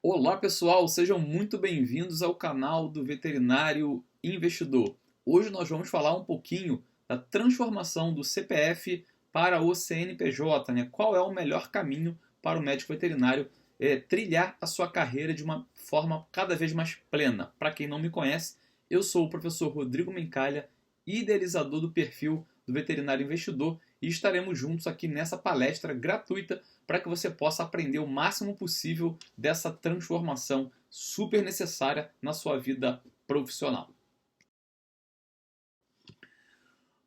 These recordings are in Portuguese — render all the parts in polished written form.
Olá pessoal, sejam muito bem-vindos ao canal do Veterinário Investidor. Hoje nós vamos falar um pouquinho da transformação do CPF para o CNPJ, né? Qual é o melhor caminho para o médico veterinário trilhar a sua carreira de uma forma cada vez mais plena. Para quem não me conhece, eu sou o professor Rodrigo Mencalha, idealizador do perfil do Veterinário Investidor, e estaremos juntos aqui nessa palestra gratuita para que você possa aprender o máximo possível dessa transformação super necessária na sua vida profissional.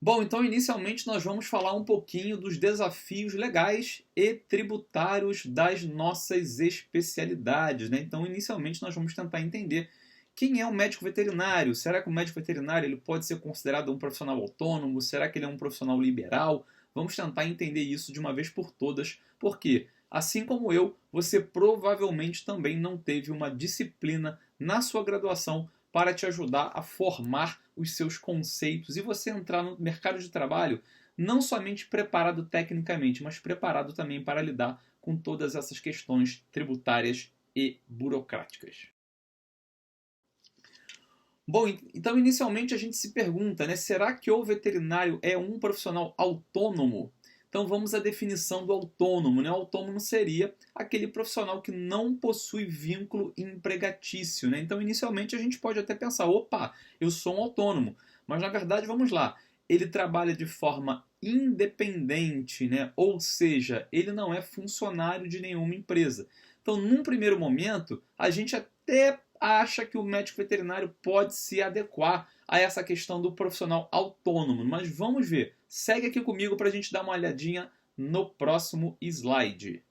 Bom, então inicialmente nós vamos falar um pouquinho dos desafios legais e tributários das nossas especialidades, né? Então inicialmente nós vamos tentar entender quem é um médico veterinário. Será que o médico veterinário ele pode ser considerado um profissional autônomo? Será que ele é um profissional liberal? Vamos tentar entender isso de uma vez por todas, porque, assim como eu, você provavelmente também não teve uma disciplina na sua graduação para te ajudar a formar os seus conceitos e você entrar no mercado de trabalho não somente preparado tecnicamente, mas preparado também para lidar com todas essas questões tributárias e burocráticas. Bom, então inicialmente a gente se pergunta, né, será que o veterinário é um profissional autônomo? Então vamos à definição do autônomo, né? O autônomo seria aquele profissional que não possui vínculo empregatício, né? Então inicialmente a gente pode até pensar, opa, eu sou um autônomo, mas na verdade vamos lá, ele trabalha de forma independente, né? Ou seja, ele não é funcionário de nenhuma empresa. Então, num primeiro momento, a gente até acha que o médico veterinário pode se adequar a essa questão do profissional autônomo. Mas vamos ver. Segue aqui comigo para a gente dar uma olhadinha no próximo slide.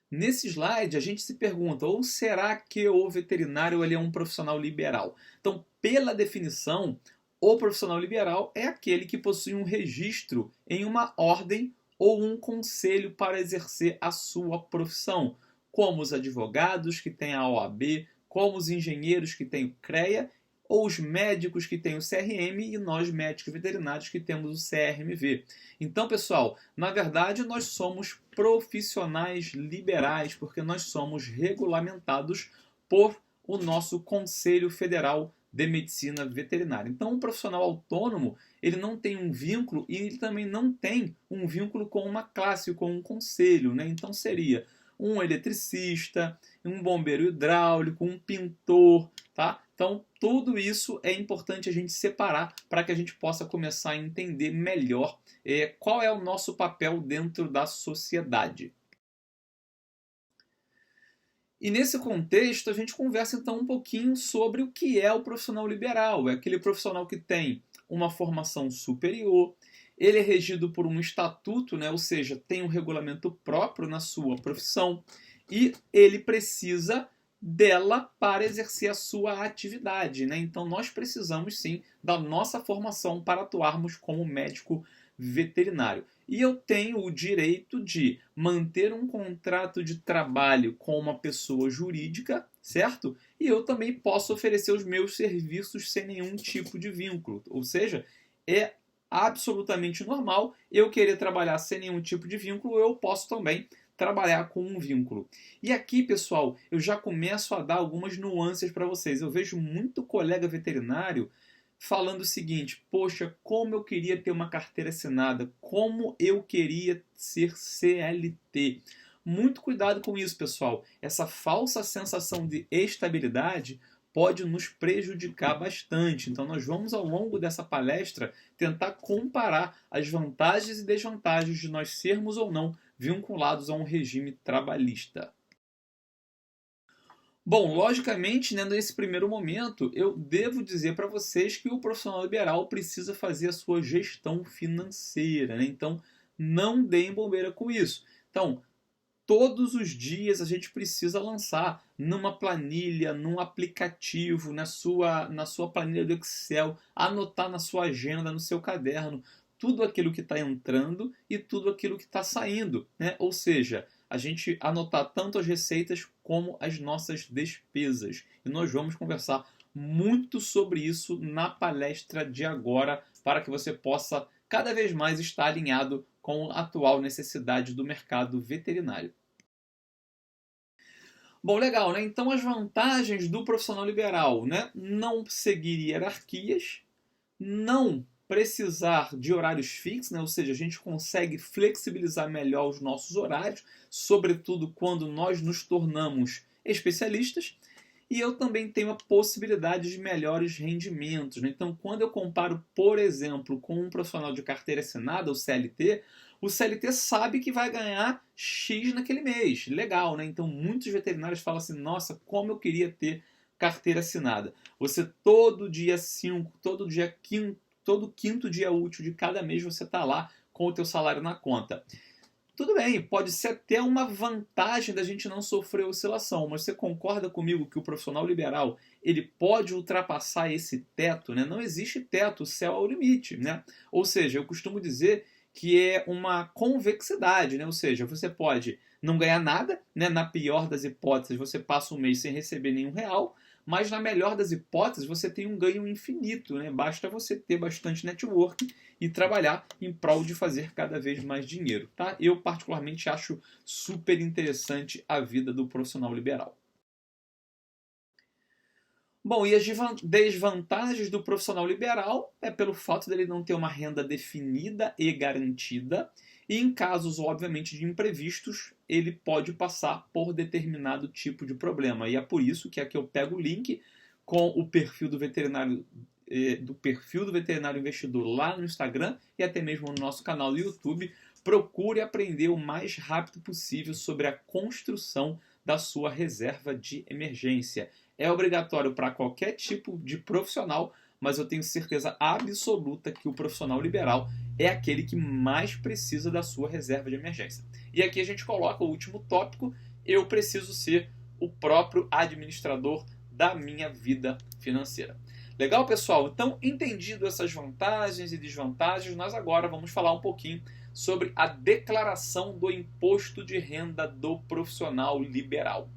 Nesse slide, a gente se pergunta, ou será que o veterinário ele é um profissional liberal? Então, pela definição, o profissional liberal é aquele que possui um registro em uma ordem ou um conselho para exercer a sua profissão, como os advogados que têm a OAB, como os engenheiros que têm o CREA, ou os médicos que têm o CRM e nós médicos veterinários que temos o CRMV. Então, pessoal, na verdade nós somos profissionais liberais porque nós somos regulamentados por o nosso Conselho Federal de Medicina Veterinária. Então, um profissional autônomo, ele não tem um vínculo e ele também não tem um vínculo com uma classe, com um conselho, né? Então, seria um eletricista, um bombeiro hidráulico, um pintor, tá? Então, tudo isso é importante a gente separar para que a gente possa começar a entender melhor qual é o nosso papel dentro da sociedade. E nesse contexto, a gente conversa então um pouquinho sobre o que é o profissional liberal. É aquele profissional que tem uma formação superior, ele é regido por um estatuto, né? Ou seja, tem um regulamento próprio na sua profissão e ele precisa dela para exercer a sua atividade, né? Então nós precisamos sim da nossa formação para atuarmos como médico veterinário. E eu tenho o direito de manter um contrato de trabalho com uma pessoa jurídica, certo? E eu também posso oferecer os meus serviços sem nenhum tipo de vínculo. Ou seja, é absolutamente normal eu querer trabalhar sem nenhum tipo de vínculo, eu posso também trabalhar com um vínculo. E aqui, pessoal, eu já começo a dar algumas nuances para vocês. Eu vejo muito colega veterinário falando o seguinte, poxa, como eu queria ter uma carteira assinada, como eu queria ser CLT. Muito cuidado com isso, pessoal. Essa falsa sensação de estabilidade pode nos prejudicar bastante. Então, nós vamos, ao longo dessa palestra, tentar comparar as vantagens e desvantagens de nós sermos ou não vinculados a um regime trabalhista. Bom, logicamente, né, nesse primeiro momento, eu devo dizer para vocês que o profissional liberal precisa fazer a sua gestão financeira, né? Então, não deem bobeira com isso. Então, todos os dias a gente precisa lançar numa planilha, num aplicativo, na sua planilha do Excel, anotar na sua agenda, no seu caderno, tudo aquilo que está entrando e tudo aquilo que está saindo, né? Ou seja, a gente anotar tanto as receitas como as nossas despesas. E nós vamos conversar muito sobre isso na palestra de agora, para que você possa cada vez mais estar alinhado com a atual necessidade do mercado veterinário. Bom, legal, né? Então as vantagens do profissional liberal, né? Não seguir hierarquias, não precisar de horários fixos, né? Ou seja, a gente consegue flexibilizar melhor os nossos horários, sobretudo quando nós nos tornamos especialistas. E eu também tenho a possibilidade de melhores rendimentos, né? Então, quando eu comparo, por exemplo, com um profissional de carteira assinada, o CLT sabe que vai ganhar X naquele mês. Legal, né? Então, muitos veterinários falam assim, nossa, como eu queria ter carteira assinada. Você todo dia 5, todo dia quinto, todo quinto dia útil de cada mês você está lá com o teu salário na conta. Tudo bem, pode ser até uma vantagem da gente não sofrer oscilação, mas você concorda comigo que o profissional liberal ele pode ultrapassar esse teto, né? Não existe teto, o céu é o limite, né? Ou seja, eu costumo dizer que é uma convexidade, né? Ou seja, você pode não ganhar nada, né? Na pior das hipóteses, você passa um mês sem receber nenhum real, mas na melhor das hipóteses, você tem um ganho infinito, né? Basta você ter bastante network e trabalhar em prol de fazer cada vez mais dinheiro, tá? Eu particularmente acho super interessante a vida do profissional liberal. Bom, e as desvantagens do profissional liberal é pelo fato dele não ter uma renda definida e garantida, e em casos, obviamente, de imprevistos, ele pode passar por determinado tipo de problema. E é por isso que aqui eu pego o link com o perfil do veterinário investidor lá no Instagram e até mesmo no nosso canal do YouTube. Procure aprender o mais rápido possível sobre a construção da sua reserva de emergência. É obrigatório para qualquer tipo de profissional, mas eu tenho certeza absoluta que o profissional liberal é aquele que mais precisa da sua reserva de emergência. E aqui a gente coloca o último tópico: eu preciso ser o próprio administrador da minha vida financeira. Legal, pessoal? Então, entendido essas vantagens e desvantagens, nós agora vamos falar um pouquinho sobre a declaração do imposto de renda do profissional liberal.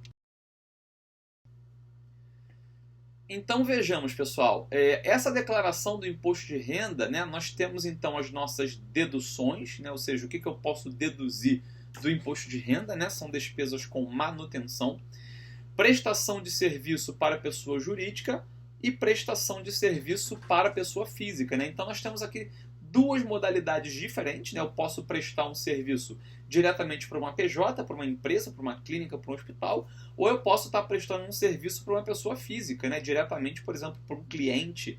Então vejamos, pessoal, essa declaração do imposto de renda, né, nós temos então as nossas deduções, né, ou seja, o que eu posso deduzir do imposto de renda, né, são despesas com manutenção, prestação de serviço para pessoa jurídica e prestação de serviço para pessoa física, né? Então nós temos aqui duas modalidades diferentes, né? Eu posso prestar um serviço diretamente para uma PJ, para uma empresa, para uma clínica, para um hospital, ou eu posso estar prestando um serviço para uma pessoa física, né? Diretamente, por exemplo, para um cliente,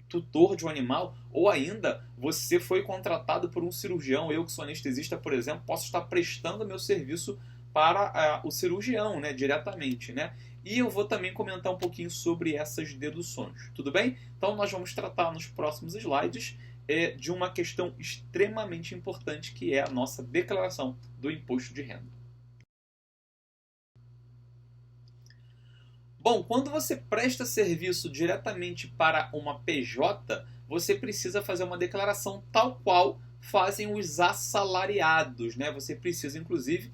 tutor de um animal, ou ainda você foi contratado por um cirurgião. Eu que sou anestesista, por exemplo, posso estar prestando meu serviço para o cirurgião, né, diretamente, né? E eu vou também comentar um pouquinho sobre essas deduções, tudo bem? Então nós vamos tratar nos próximos slides de uma questão extremamente importante, que é a nossa declaração do imposto de renda. Bom, quando você presta serviço diretamente para uma PJ, você precisa fazer uma declaração tal qual fazem os assalariados, né? Você precisa, inclusive,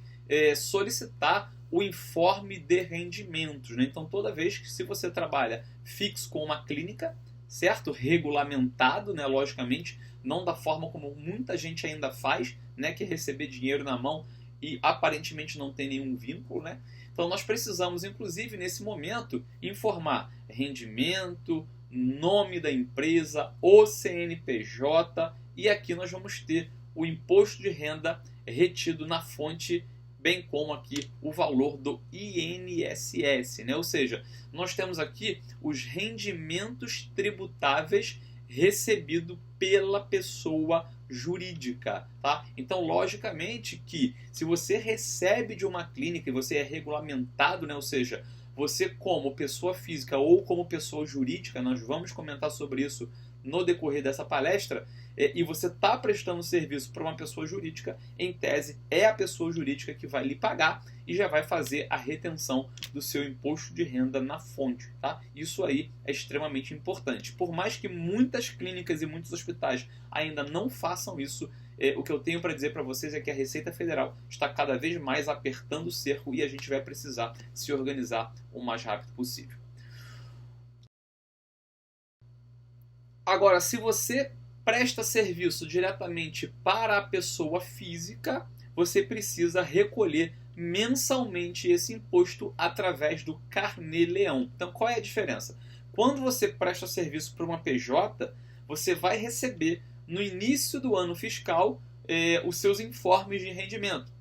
solicitar o informe de rendimentos, né? Então, toda vez que se você trabalha fixo com uma clínica, certo? Regulamentado, né? Logicamente, não da forma como muita gente ainda faz, né? Que é receber dinheiro na mão e aparentemente não tem nenhum vínculo, né? Então nós precisamos, inclusive, nesse momento, informar rendimento, nome da empresa, o CNPJ, e aqui nós vamos ter o imposto de renda retido na fonte, bem como aqui o valor do INSS, né? Ou seja, nós temos aqui os rendimentos tributáveis recebido pela pessoa jurídica, tá? Então, logicamente que se você recebe de uma clínica e você é regulamentado, né? Ou seja, você como pessoa física ou como pessoa jurídica, nós vamos comentar sobre isso no decorrer dessa palestra, e você está prestando serviço para uma pessoa jurídica, em tese é a pessoa jurídica que vai lhe pagar e já vai fazer a retenção do seu imposto de renda na fonte, tá? Isso aí é extremamente importante. Por mais que muitas clínicas e muitos hospitais ainda não façam isso, o que eu tenho para dizer para vocês é que a Receita Federal está cada vez mais apertando o cerco e a gente vai precisar se organizar o mais rápido possível. Agora, se você presta serviço diretamente para a pessoa física, você precisa recolher mensalmente esse imposto através do Carnê-Leão. Então, qual é a diferença? Quando você presta serviço para uma PJ, você vai receber no início do ano fiscal os seus informes de rendimento.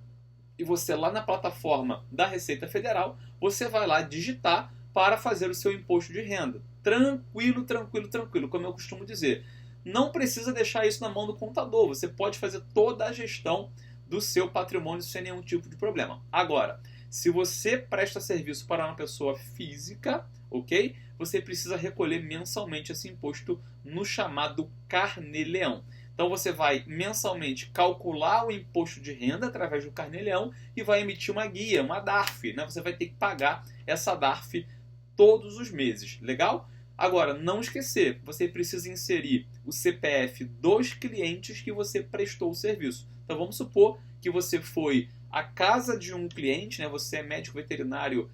E você lá na plataforma da Receita Federal, você vai lá digitar para fazer o seu imposto de renda. Tranquilo, tranquilo, tranquilo, como eu costumo dizer. Não precisa deixar isso na mão do contador, você pode fazer toda a gestão do seu patrimônio sem nenhum tipo de problema. Agora, se você presta serviço para uma pessoa física, ok? Você precisa recolher mensalmente esse imposto no chamado Carnê-Leão. Então você vai mensalmente calcular o imposto de renda através do Carnê-Leão e vai emitir uma guia, uma DARF, né? Você vai ter que pagar essa DARF todos os meses, legal? Agora, não esquecer, você precisa inserir o CPF dos clientes que você prestou o serviço. Então vamos supor que você foi à casa de um cliente, né? Você é médico veterinário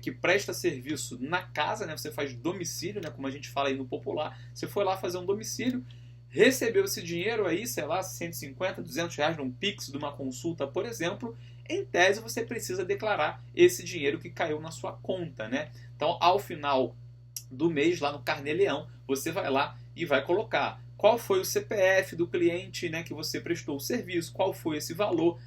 que presta serviço na casa, né? Você faz domicílio, né? Como a gente fala aí no popular. Você foi lá fazer um domicílio, recebeu esse dinheiro aí, sei lá, 150, 200 reais num Pix de uma consulta, por exemplo. Em tese, você precisa declarar esse dinheiro que caiu na sua conta, né? Então, ao final do mês, lá no Carnê-Leão, você vai lá e vai colocar qual foi o CPF do cliente, né, que você prestou o serviço, qual foi esse valor,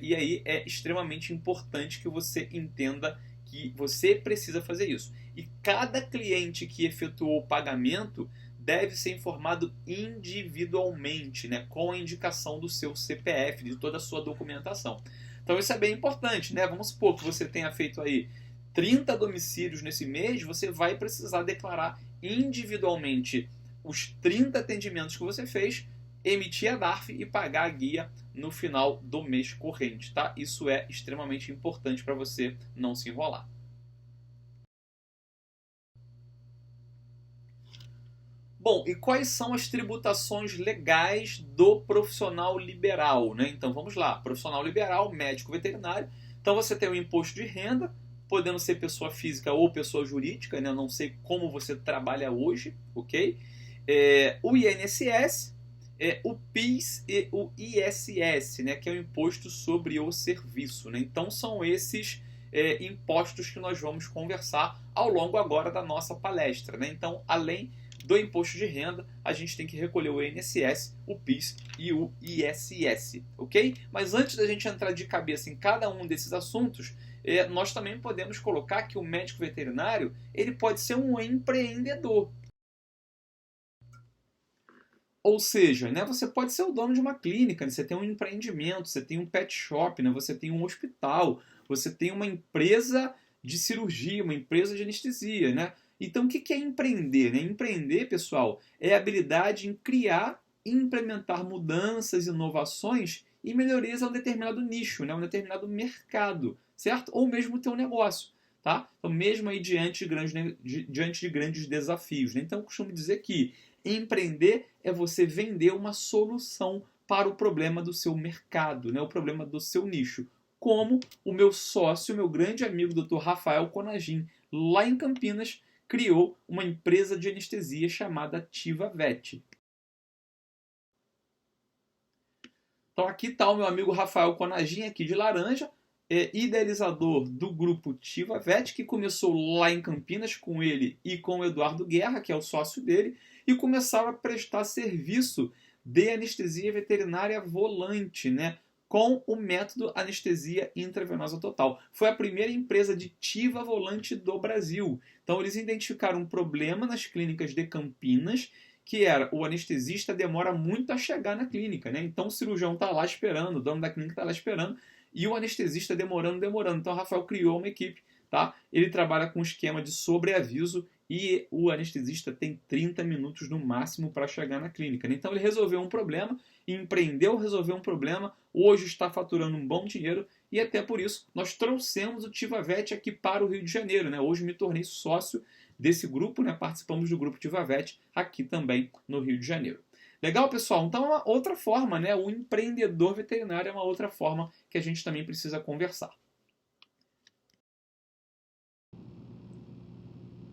e aí é extremamente importante que você entenda que você precisa fazer isso. E cada cliente que efetuou o pagamento deve ser informado individualmente, né, com a indicação do seu CPF, de toda a sua documentação. Então isso é bem importante, né? Vamos supor que você tenha feito aí 30 domicílios nesse mês, você vai precisar declarar individualmente os 30 atendimentos que você fez, emitir a DARF e pagar a guia no final do mês corrente, tá? Isso é extremamente importante para você não se enrolar. Bom, e quais são as tributações legais do profissional liberal, né? Então vamos lá, profissional liberal, médico veterinário. Então você tem o imposto de renda, podendo ser pessoa física ou pessoa jurídica, né? Eu não sei como você trabalha hoje, ok? O INSS, o PIS e o ISS, né? Que é o imposto sobre o serviço, né? Então são esses impostos que nós vamos conversar ao longo agora da nossa palestra, né? Então, além do imposto de renda, a gente tem que recolher o INSS, o PIS e o ISS, ok? Mas antes da gente entrar de cabeça em cada um desses assuntos, nós também podemos colocar que o médico veterinário ele pode ser um empreendedor. Ou seja, né, você pode ser o dono de uma clínica, né, você tem um empreendimento, você tem um pet shop, né, você tem um hospital, você tem uma empresa de cirurgia, uma empresa de anestesia, né? Então, o que é empreender, né? Empreender, pessoal, é a habilidade em criar e implementar mudanças, inovações e melhorias a um determinado nicho, né? Um determinado mercado, certo? Ou mesmo ter um negócio, tá? Então, mesmo aí diante de grandes desafios, né? Então, eu costumo dizer que empreender é você vender uma solução para o problema do seu mercado, né? O problema do seu nicho. Como o meu sócio, meu grande amigo, Dr. Rafael Conagin, lá em Campinas, criou uma empresa de anestesia chamada TivaVet. Então aqui está o meu amigo Rafael Conagin, aqui de laranja, idealizador do grupo TivaVet, que começou lá em Campinas com ele e com o Eduardo Guerra, que é o sócio dele, e começaram a prestar serviço de anestesia veterinária volante, né? Com o método anestesia intravenosa total. Foi a primeira empresa de TIVA volante do Brasil. Então eles identificaram um problema nas clínicas de Campinas, que era o anestesista demora muito a chegar na clínica, né? Então o cirurgião está lá esperando, o dono da clínica está lá esperando, e o anestesista demorando. Então o Rafael criou uma equipe, tá? Ele trabalha com um esquema de sobreaviso e o anestesista tem 30 minutos no máximo para chegar na clínica, né? Então ele resolveu um problema, empreendeu, resolveu um problema, hoje está faturando um bom dinheiro e até por isso nós trouxemos o TivaVet aqui para o Rio de Janeiro, né? Hoje me tornei sócio desse grupo, né? Participamos do grupo TivaVet aqui também no Rio de Janeiro. Legal, pessoal? Então é uma outra forma, né? O empreendedor veterinário é uma outra forma que a gente também precisa conversar.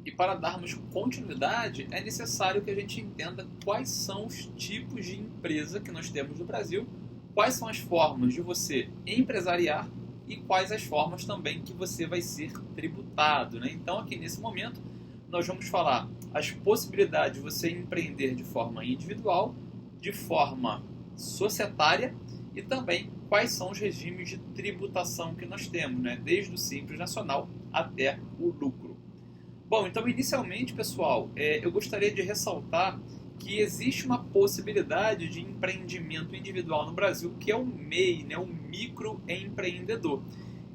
E para darmos continuidade, é necessário que a gente entenda quais são os tipos de empresa que nós temos no Brasil, quais são as formas de você empresariar e quais as formas também que você vai ser tributado, né? Então, aqui nesse momento, nós vamos falar as possibilidades de você empreender de forma individual, de forma societária e também quais são os regimes de tributação que nós temos, né? Desde o Simples Nacional até o lucro. Bom, então inicialmente, pessoal, eu gostaria de ressaltar que existe uma possibilidade de empreendimento individual no Brasil, que é o MEI, né? O microempreendedor.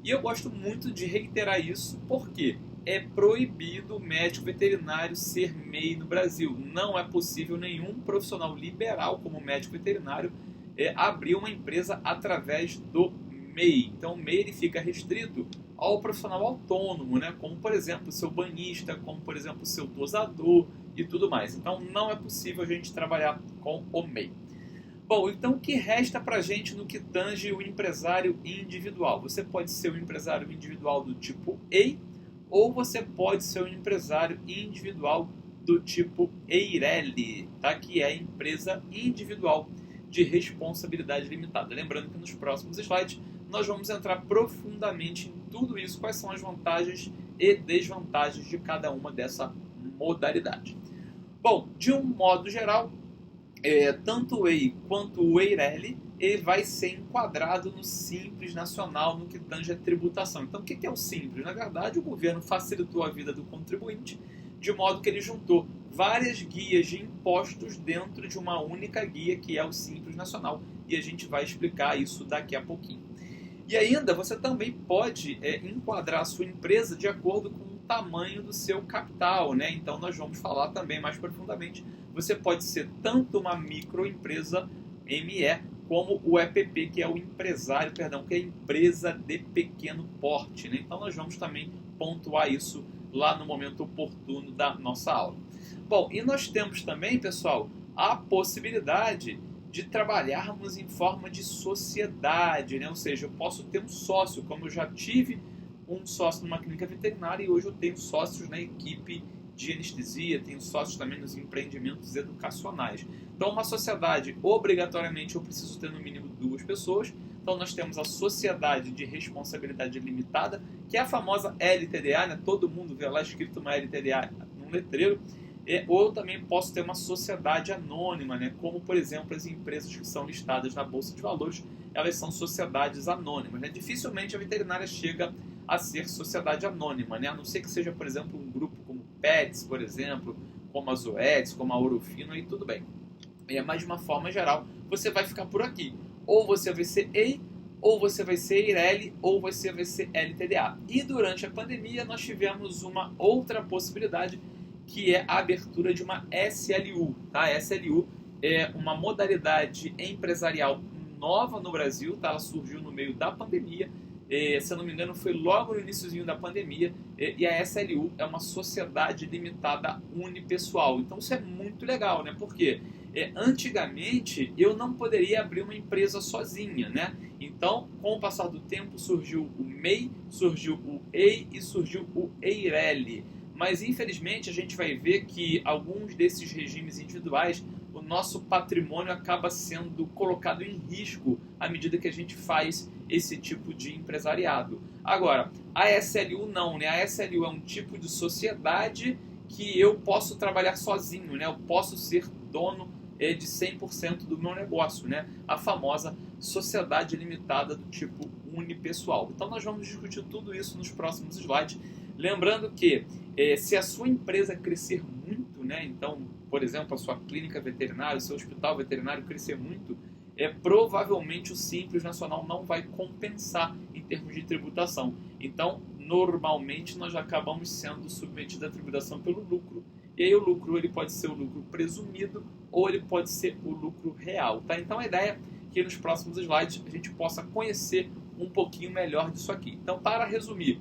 E eu gosto muito de reiterar isso, porque é proibido o médico veterinário ser MEI no Brasil. Não é possível nenhum profissional liberal como médico veterinário abrir uma empresa através do MEI. Então o MEI ele fica restrito ao profissional autônomo, né? Como por exemplo o seu banhista, como por exemplo o seu dosador e tudo mais. Então não é possível a gente trabalhar com o MEI. Bom, então o que resta para a gente no que tange o empresário individual? Você pode ser um empresário individual do tipo EI, ou você pode ser um empresário individual do tipo EIRELI, tá? Que é empresa individual de responsabilidade limitada. Lembrando que nos próximos slides nós vamos entrar profundamente em tudo isso, quais são as vantagens e desvantagens de cada uma dessa modalidade. Bom, de um modo geral, tanto o EI quanto o EIRELI ele vai ser enquadrado no Simples Nacional no que tange a tributação. Então, o que é o Simples? Na verdade, o governo facilitou a vida do contribuinte de modo que ele juntou várias guias de impostos dentro de uma única guia, que é o Simples Nacional, e a gente vai explicar isso daqui a pouquinho. E ainda, você também pode enquadrar a sua empresa de acordo com o tamanho do seu capital, né? Então, nós vamos falar também mais profundamente. Você pode ser tanto uma microempresa, ME, como o EPP, que é o empresário, perdão, que é a empresa de pequeno porte, né? Então, nós vamos também pontuar isso lá no momento oportuno da nossa aula. Bom, e nós temos também, pessoal, a possibilidade de trabalharmos em forma de sociedade, né? Ou seja, eu posso ter um sócio, como eu já tive um sócio numa clínica veterinária e hoje eu tenho sócios na equipe de anestesia, tenho sócios também nos empreendimentos educacionais. Então, uma sociedade, obrigatoriamente, eu preciso ter no mínimo 2 pessoas. Então, nós temos a Sociedade de Responsabilidade Limitada, que é a famosa LTDA, né? Todo mundo vê lá escrito uma LTDA num letreiro. Ou eu também posso ter uma sociedade anônima, né? Como, por exemplo, as empresas que são listadas na Bolsa de Valores, elas são sociedades anônimas, né? Dificilmente a veterinária chega a ser sociedade anônima, né? A não ser que seja, por exemplo, um grupo como Pets, por exemplo, como a Zoetis, como a Orofino, aí tudo bem. Mas de uma forma geral, você vai ficar por aqui. Ou você vai ser EI, ou você vai ser EIRELI, ou você vai ser LTDA. E durante a pandemia nós tivemos uma outra possibilidade, que é a abertura de uma SLU. Tá? A SLU é uma modalidade empresarial nova no Brasil, tá? Ela surgiu no meio da pandemia, se eu não me engano foi logo no iniciozinho da pandemia, e a SLU é uma sociedade limitada unipessoal. Então isso é muito legal, né? Porque antigamente eu não poderia abrir uma empresa sozinha, né? Então, com o passar do tempo surgiu o MEI, surgiu o EI e surgiu o EIRELI. Mas infelizmente a gente vai ver que alguns desses regimes individuais, o nosso patrimônio acaba sendo colocado em risco à medida que a gente faz esse tipo de empresariado. Agora, a SLU não, né? A SLU é um tipo de sociedade que eu posso trabalhar sozinho, né? Eu posso ser dono de 100% do meu negócio, né? A famosa sociedade limitada do tipo unipessoal. Então nós vamos discutir tudo isso nos próximos slides. Lembrando que se a sua empresa crescer muito, né? Então, por exemplo, a sua clínica veterinária, o seu hospital veterinário crescer muito, provavelmente o Simples Nacional não vai compensar em termos de tributação. Então, normalmente nós acabamos sendo submetidos à tributação pelo lucro. E aí o lucro ele pode ser o lucro presumido ou ele pode ser o lucro real. Tá? Então a ideia é que nos próximos slides a gente possa conhecer um pouquinho melhor disso aqui. Então, para resumir,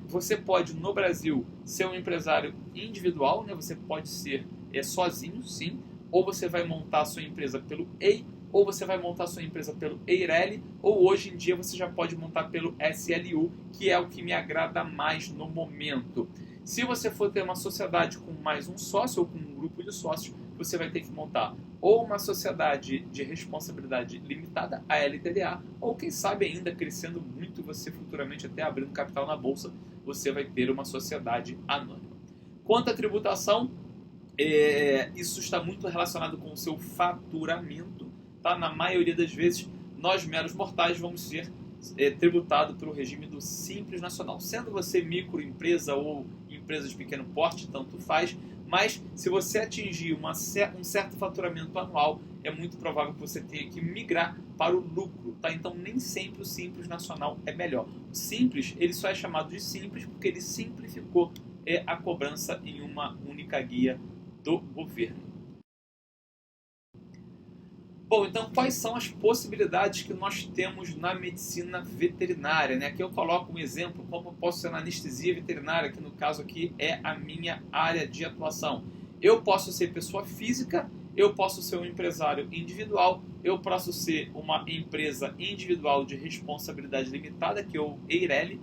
você pode no Brasil ser um empresário individual, né? Você pode ser sozinho, sim, ou você vai montar a sua empresa pelo EI, ou você vai montar a sua empresa pelo EIRELI, ou hoje em dia você já pode montar pelo SLU, que é o que me agrada mais no momento. Se você for ter uma sociedade com mais um sócio ou com um grupo de sócios, você vai ter que montar ou uma sociedade de responsabilidade limitada, a LTDA, ou quem sabe ainda crescendo muito, você futuramente até abrindo capital na bolsa, você vai ter uma sociedade anônima. Quanto à tributação, isso está muito relacionado com o seu faturamento, tá? Na maioria das vezes, nós meros mortais vamos ser tributados pelo regime do Simples Nacional. Sendo você microempresa ou empresa de pequeno porte, tanto faz, mas se você atingir um certo faturamento anual, é muito provável que você tenha que migrar para o lucro, tá? Então nem sempre o Simples Nacional é melhor. O Simples, ele só é chamado de Simples porque ele simplificou a cobrança em uma única guia do governo. Bom, então quais são as possibilidades que nós temos na medicina veterinária, né? Aqui eu coloco um exemplo, como eu posso ser na anestesia veterinária, que no caso aqui é a minha área de atuação. Eu posso ser pessoa física, eu posso ser um empresário individual, eu posso ser uma empresa individual de responsabilidade limitada, que é o EIRELI,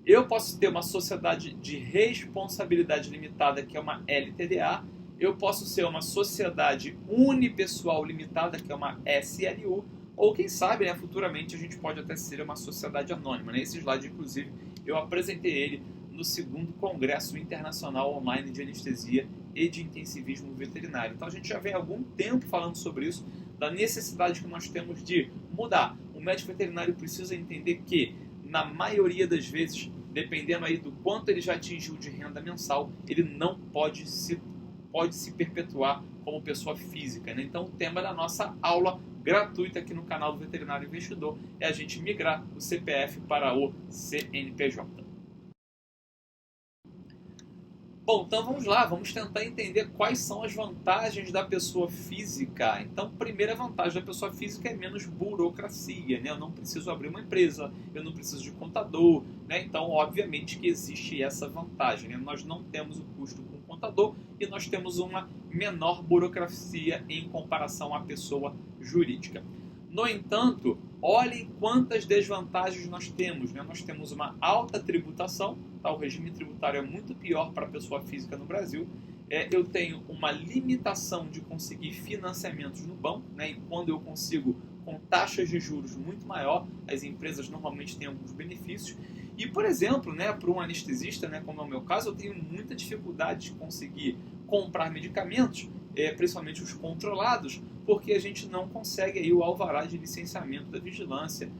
eu posso ter uma sociedade de responsabilidade limitada, que é uma LTDA, eu posso ser uma sociedade unipessoal limitada, que é uma SLU, ou quem sabe, né, futuramente a gente pode até ser uma sociedade anônima, né? Esse slide, inclusive, eu apresentei ele no 2º Congresso Internacional Online de Anestesia e de Intensivismo Veterinário. Então a gente já vem há algum tempo falando sobre isso, da necessidade que nós temos de mudar. O médico veterinário precisa entender que, na maioria das vezes, dependendo aí do quanto ele já atingiu de renda mensal, ele não pode se perpetuar como pessoa física, né? Então o tema da nossa aula gratuita aqui no canal do Veterinário Investidor é a gente migrar o CPF para o CNPJ. Bom, então vamos lá, vamos tentar entender quais são as vantagens da pessoa física. Então, primeira vantagem da pessoa física é menos burocracia, né? Eu não preciso abrir uma empresa, eu não preciso de contador, né? Então, obviamente que existe essa vantagem, né? Nós não temos o custo com o contador e nós temos uma menor burocracia em comparação à pessoa jurídica. No entanto, olhem quantas desvantagens nós temos, né? Nós temos uma alta tributação, tá? O regime tributário é muito pior para a pessoa física no Brasil. Eu tenho uma limitação de conseguir financiamentos no banco, né? E quando eu consigo com taxas de juros muito maior, as empresas normalmente têm alguns benefícios. E, por exemplo, né, para um anestesista, né, como é o meu caso, eu tenho muita dificuldade de conseguir comprar medicamentos, principalmente os controlados, porque a gente não consegue aí o alvará de licenciamento da vigilância,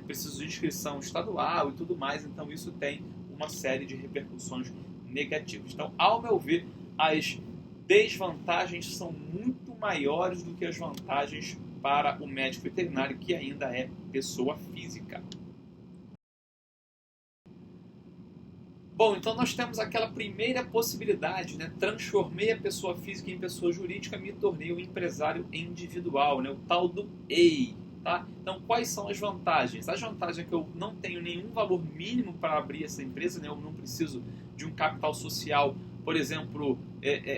preciso de inscrição estadual e tudo mais, então isso tem uma série de repercussões negativas. Então, ao meu ver, as desvantagens são muito maiores do que as vantagens para o médico veterinário, que ainda é pessoa física. Bom, então nós temos aquela primeira possibilidade, né? Transformei a pessoa física em pessoa jurídica, me tornei um empresário individual, né? O tal do EI, tá? Então, quais são as vantagens? A vantagem é que eu não tenho nenhum valor mínimo para abrir essa empresa, né? Eu não preciso de um capital social, por exemplo,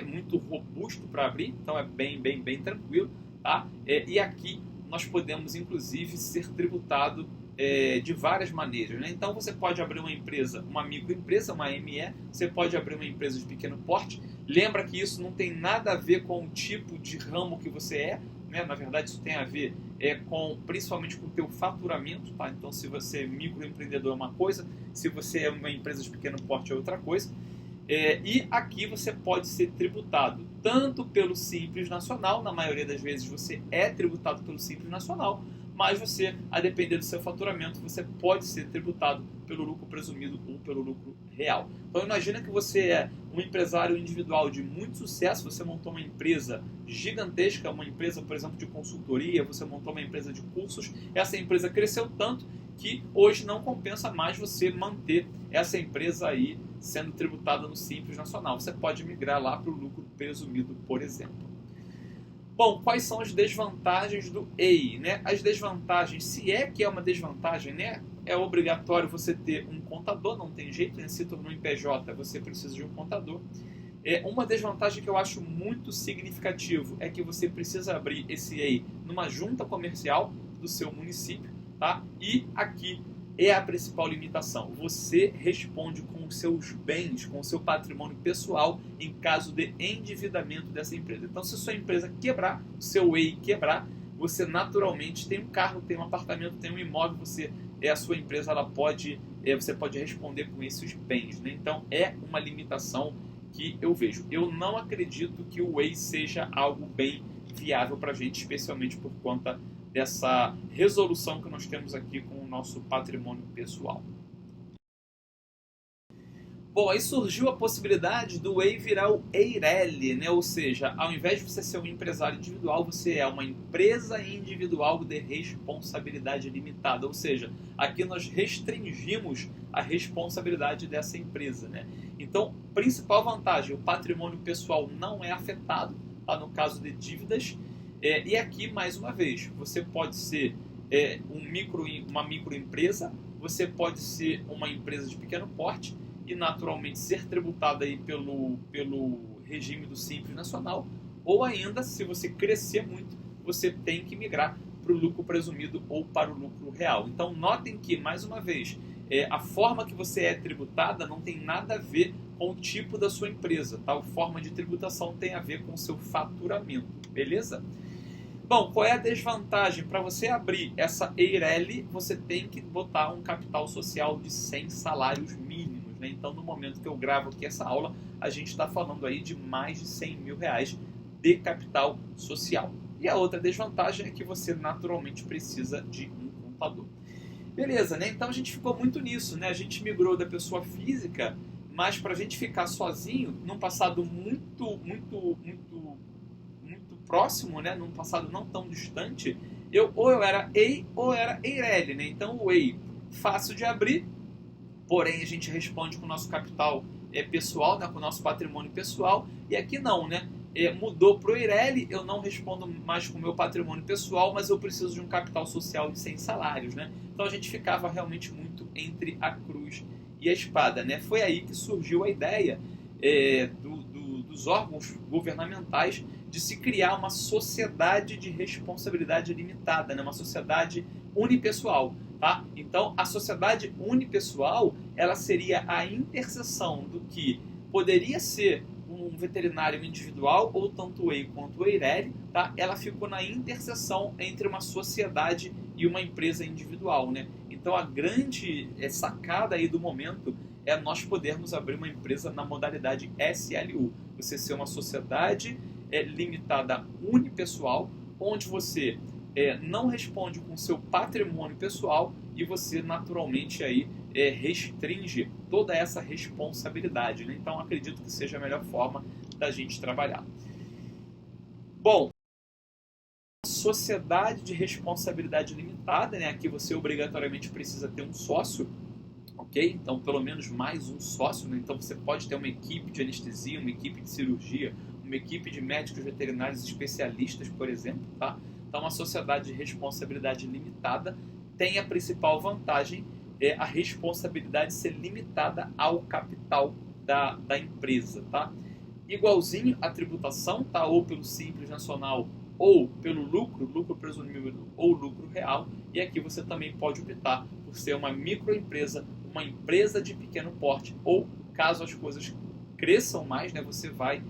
muito robusto para abrir, então é bem tranquilo, tá? E aqui nós podemos, inclusive, ser tributado de várias maneiras, né? Então você pode abrir uma empresa, uma microempresa, uma ME, você pode abrir uma empresa de pequeno porte. Lembra que isso não tem nada a ver com o tipo de ramo que você é, né? Na verdade isso tem a ver principalmente com o teu faturamento, tá? Então se você é microempreendedor é uma coisa, se você é uma empresa de pequeno porte é outra coisa. E aqui você pode ser tributado tanto pelo Simples Nacional, na maioria das vezes você é tributado pelo Simples Nacional, mas você, a depender do seu faturamento, você pode ser tributado pelo lucro presumido ou pelo lucro real. Então imagina que você é um empresário individual de muito sucesso, você montou uma empresa gigantesca, uma empresa, por exemplo, de consultoria, você montou uma empresa de cursos, essa empresa cresceu tanto que hoje não compensa mais você manter essa empresa aí sendo tributada no Simples Nacional. Você pode migrar lá para o lucro presumido, por exemplo. Bom, quais são as desvantagens do EI, né? As desvantagens, se é que é uma desvantagem, né? É obrigatório você ter um contador, não tem jeito, né? Se tornou em PJ, você precisa de um contador. Uma desvantagem que eu acho muito significativo é que você precisa abrir esse EI numa junta comercial do seu município, tá? E aqui é a principal limitação. Você responde com os seus bens, com o seu patrimônio pessoal em caso de endividamento dessa empresa. Então, se sua empresa quebrar, seu EI quebrar, você naturalmente tem um carro, tem um apartamento, tem um imóvel, a sua empresa você pode responder com esses bens, né? Então, é uma limitação que eu vejo. Eu não acredito que o EI seja algo bem viável para a gente, especialmente por conta dessa resolução que nós temos aqui com o nosso patrimônio pessoal. Bom, aí surgiu a possibilidade do EI virar o EIRELI, né? Ou seja, ao invés de você ser um empresário individual, você é uma empresa individual de responsabilidade limitada. Ou seja, aqui nós restringimos a responsabilidade dessa empresa, né? Então, principal vantagem, o patrimônio pessoal não é afetado, tá? No caso de dívidas. E aqui, mais uma vez, você pode ser uma microempresa, você pode ser uma empresa de pequeno porte, e naturalmente ser tributada aí pelo regime do Simples Nacional, ou ainda, se você crescer muito, você tem que migrar para o lucro presumido ou para o lucro real. Então notem que, mais uma vez, a forma que você é tributada não tem nada a ver com o tipo da sua empresa, tá? A forma de tributação tem a ver com o seu faturamento, beleza? Bom, qual é a desvantagem? Para você abrir essa EIRELI, você tem que botar um capital social de 100 salários mínimos. Então, no momento que eu gravo aqui essa aula, a gente está falando aí de mais de 100 mil reais de capital social. E a outra desvantagem é que você naturalmente precisa de um contador. Beleza, né? Então a gente ficou muito nisso, né? A gente migrou da pessoa física, mas para a gente ficar sozinho, num passado muito próximo, né? Num passado não tão distante, ou eu era EI ou era EIRELI, né? Então o EI, fácil de abrir, porém a gente responde com o nosso capital pessoal, né, com o nosso patrimônio pessoal, e aqui não, né? Mudou para o EIRELI, eu não respondo mais com o meu patrimônio pessoal, mas eu preciso de um capital social de 100 salários, né? Então a gente ficava realmente muito entre a cruz e a espada, né? Foi aí que surgiu a ideia dos órgãos governamentais de se criar uma sociedade de responsabilidade limitada, né? Uma sociedade unipessoal. Tá? Então, a sociedade unipessoal, ela seria a interseção do que poderia ser um veterinário individual, ou tanto o EI quanto o EIRELI, tá? Ela ficou na interseção entre uma sociedade e uma empresa individual, né? Então, a grande sacada aí do momento é nós podermos abrir uma empresa na modalidade SLU. Você ser uma sociedade limitada unipessoal, onde você não responde com seu patrimônio pessoal e você naturalmente aí restringe toda essa responsabilidade, né? Então acredito que seja a melhor forma da gente trabalhar. Bom, sociedade de responsabilidade limitada, né? Aqui você obrigatoriamente precisa ter um sócio, ok? Então pelo menos mais um sócio, né? Então você pode ter uma equipe de anestesia, uma equipe de cirurgia, uma equipe de médicos veterinários especialistas, por exemplo, tá? Então, uma sociedade de responsabilidade limitada tem a principal vantagem, a responsabilidade ser limitada ao capital da empresa, tá? Igualzinho a tributação, tá? Ou pelo Simples Nacional, ou pelo lucro presumido ou lucro real. E aqui você também pode optar por ser uma microempresa, uma empresa de pequeno porte, ou caso as coisas cresçam mais, né, você vai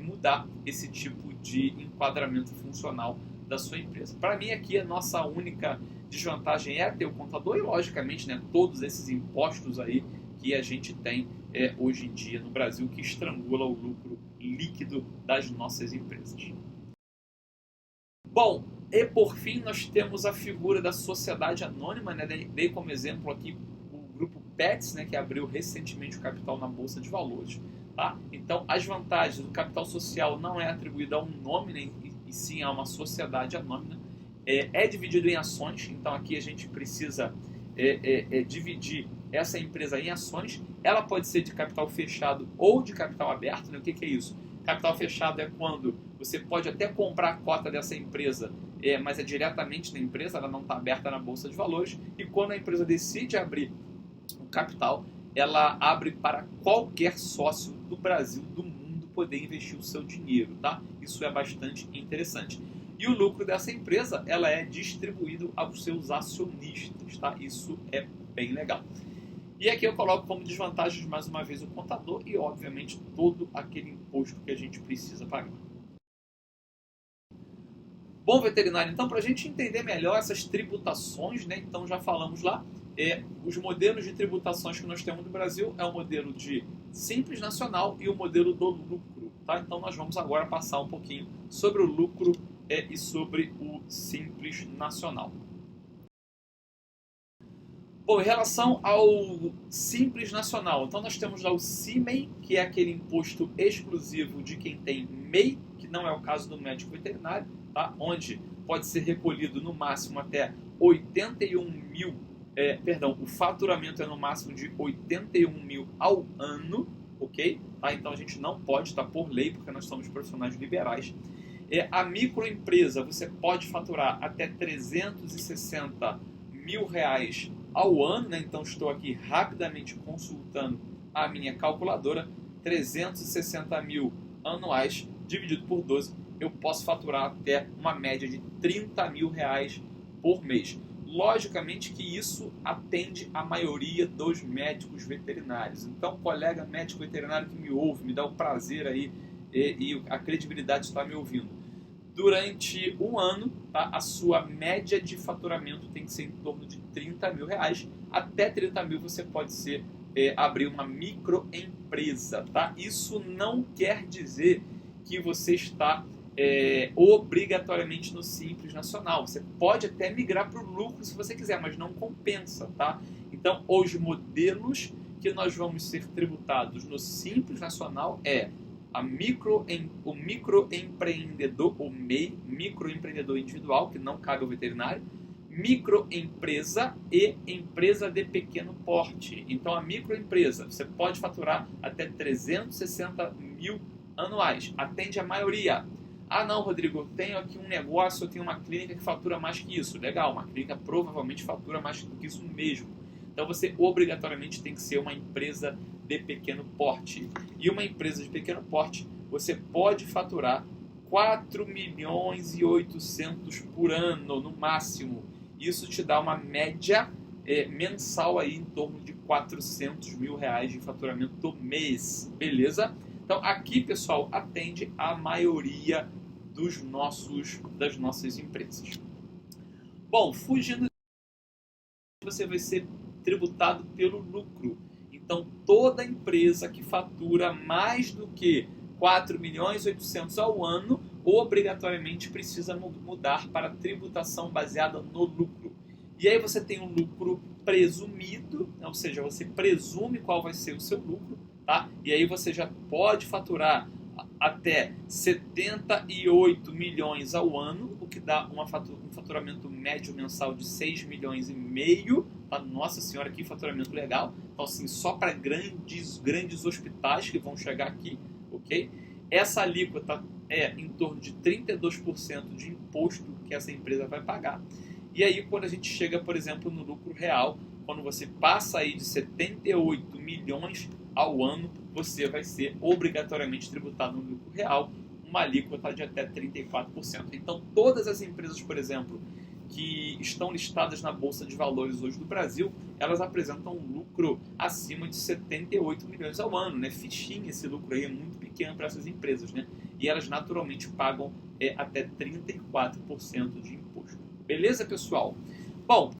mudar esse tipo de enquadramento funcional da sua empresa. Para mim aqui a nossa única desvantagem é ter o contador e logicamente, né, todos esses impostos aí que a gente tem hoje em dia no Brasil, que estrangula o lucro líquido das nossas empresas. Bom, e por fim nós temos a figura da sociedade anônima, né? Dei como exemplo aqui o grupo Pets, né, que abriu recentemente o capital na Bolsa de Valores. Tá? Então, as vantagens do capital social não é atribuído a um nome, né, e sim a uma sociedade anônima. É dividido em ações, então aqui a gente precisa dividir essa empresa em ações. Ela pode ser de capital fechado ou de capital aberto, né? O que é isso? Capital fechado é quando você pode até comprar a cota dessa empresa, mas é diretamente na empresa, ela não está aberta na Bolsa de Valores. E quando a empresa decide abrir o capital, ela abre para qualquer sócio do Brasil, do mundo, poder investir o seu dinheiro, tá? Isso é bastante interessante. E o lucro dessa empresa, ela é distribuído aos seus acionistas, tá? Isso é bem legal. E aqui eu coloco como desvantagens, mais uma vez, o contador e, obviamente, todo aquele imposto que a gente precisa pagar. Bom, veterinário, então, para a gente entender melhor essas tributações, né? Então, já falamos lá, os modelos de tributações que nós temos no Brasil é o modelo de Simples Nacional e o modelo do lucro, tá? Então, nós vamos agora passar um pouquinho sobre o lucro e sobre o Simples Nacional. Bom, em relação ao Simples Nacional, então nós temos lá o CIMEI, que é aquele imposto exclusivo de quem tem MEI, que não é o caso do médico veterinário, tá? Onde pode ser recolhido no máximo até 81 mil, o faturamento é no máximo de 81 mil ao ano, ok? Tá? Então a gente não pode, tá por lei, porque nós somos profissionais liberais. A microempresa, você pode faturar até 360 mil reais ao ano, né? Então estou aqui rapidamente consultando a minha calculadora, 360 mil anuais dividido por 12, eu posso faturar até uma média de 30 mil reais por mês. Logicamente que isso atende a maioria dos médicos veterinários. Então, colega médico veterinário que me ouve, me dá o prazer aí e a credibilidade de estar me ouvindo. Durante um ano, tá, a sua média de faturamento tem que ser em torno de 30 mil reais. Até 30 mil você pode abrir uma microempresa. Tá? Isso não quer dizer que você está obrigatoriamente no Simples Nacional. Você pode até migrar para o lucro se você quiser, mas não compensa. Tá? Então, os modelos que nós vamos ser tributados no Simples Nacional o microempreendedor, o MEI, microempreendedor individual, que não cabe ao veterinário, microempresa e empresa de pequeno porte. Então, a microempresa, você pode faturar até 360 mil anuais, atende a maioria. Ah, não, Rodrigo, eu tenho aqui um negócio, eu tenho uma clínica que fatura mais que isso. Legal, uma clínica provavelmente fatura mais do que isso mesmo. Então, você obrigatoriamente tem que ser uma empresa de pequeno porte. E uma empresa de pequeno porte, você pode faturar 4 milhões e 800 por ano, no máximo. Isso te dá uma média mensal aí em torno de 400 mil reais de faturamento do mês. Beleza? Então, aqui, pessoal, atende a maioria das nossas empresas. Bom, fugindo, você vai ser tributado pelo lucro. Então, toda empresa que fatura mais do que 4 milhões e 800 ao ano, obrigatoriamente precisa mudar para tributação baseada no lucro. E aí você tem um lucro presumido, ou seja, você presume qual vai ser o seu lucro, tá? E aí você já pode faturar até 78 milhões ao ano, o que dá um faturamento médio mensal de 6 milhões e meio. Tá? Nossa senhora, que faturamento legal. Então, assim, só para grandes hospitais que vão chegar aqui, ok? Essa alíquota é em torno de 32% de imposto que essa empresa vai pagar. E aí, quando a gente chega, por exemplo, no lucro real, quando você passa aí de 78 milhões ao ano, você vai ser obrigatoriamente tributado no lucro real, uma alíquota de até 34%. Então, todas as empresas, por exemplo, que estão listadas na Bolsa de Valores hoje do Brasil, elas apresentam um lucro acima de 78 milhões ao ano, né? Fichinha, esse lucro aí é muito pequeno para essas empresas, né? E elas naturalmente pagam até 34% de imposto. Beleza, pessoal? Bom,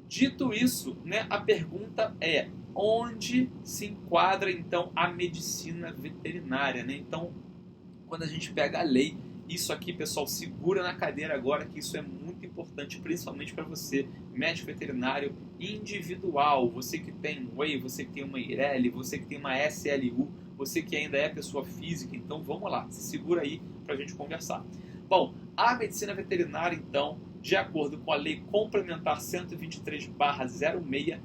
dito isso, né, a pergunta é: onde se enquadra então a medicina veterinária, né? Então, quando a gente pega a lei, isso aqui, pessoal, segura na cadeira agora, que isso é muito importante, principalmente para você, médico veterinário individual, você que tem WEI, você que tem uma IRELI, você que tem uma SLU, você que ainda é pessoa física. Então vamos lá, se segura aí para a gente conversar. Bom, a medicina veterinária, então, de acordo com a Lei Complementar 123/06,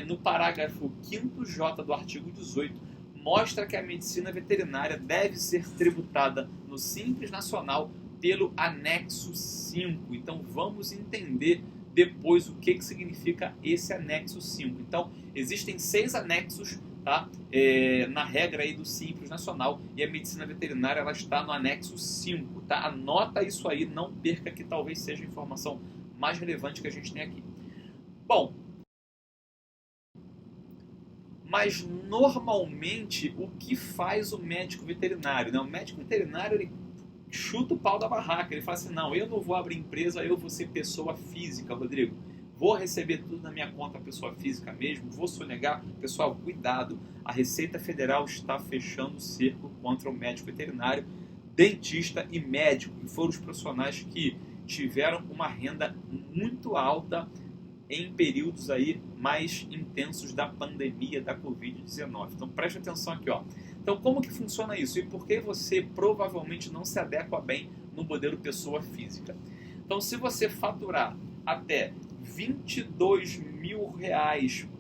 no parágrafo 5º do artigo 18, mostra que a medicina veterinária deve ser tributada no Simples Nacional pelo anexo 5. Então vamos entender depois o que significa esse anexo 5. Então existem 6 anexos, tá? Na regra aí do Simples Nacional, e a medicina veterinária ela está no anexo 5, tá? Anota isso aí, não perca, que talvez seja a informação mais relevante que a gente tem aqui. Bom, mas normalmente o que faz o médico veterinário? Né? O médico veterinário ele chuta o pau da barraca, ele fala assim, não, eu não vou abrir empresa, eu vou ser pessoa física, Rodrigo. Vou receber tudo na minha conta pessoa física mesmo, vou sonegar. Pessoal, cuidado, a Receita Federal está fechando o cerco contra o médico veterinário, dentista e médico, que foram os profissionais que tiveram uma renda muito alta em períodos aí mais intensos da pandemia da Covid-19. Então preste atenção aqui, ó. Então como que funciona isso? E por que você provavelmente não se adequa bem no modelo pessoa física? Então se você faturar até R$22 mil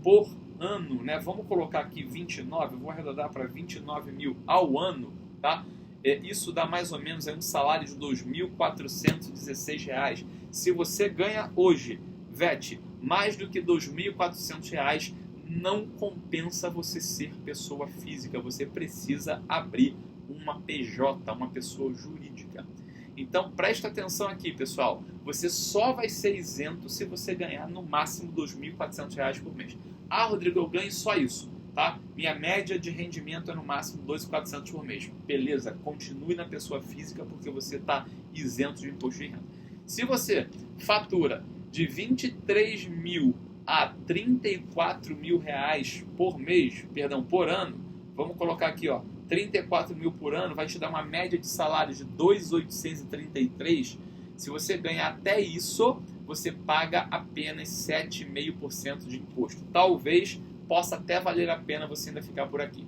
por ano, né? Vamos colocar aqui 29, eu vou arredondar para 29 mil ao ano, tá? Isso dá mais ou menos aí um salário de R$2.416. Se você ganha hoje, VET, mais do que R$2.400, não compensa você ser pessoa física. Você precisa abrir uma PJ, uma pessoa jurídica. Então presta atenção aqui, pessoal. Você só vai ser isento se você ganhar no máximo R$2.400 por mês. Ah, Rodrigo, eu ganho só isso, tá? Minha média de rendimento é no máximo R$2.400 por mês. Beleza, continue na pessoa física porque você está isento de imposto de renda. Se você fatura de 23 mil a 34 mil reais por mês, perdão, por ano, vamos colocar aqui, ó, 34 mil por ano, vai te dar uma média de salário de 2.833. Se você ganhar até isso, você paga apenas 7,5% de imposto. Talvez possa até valer a pena você ainda ficar por aqui.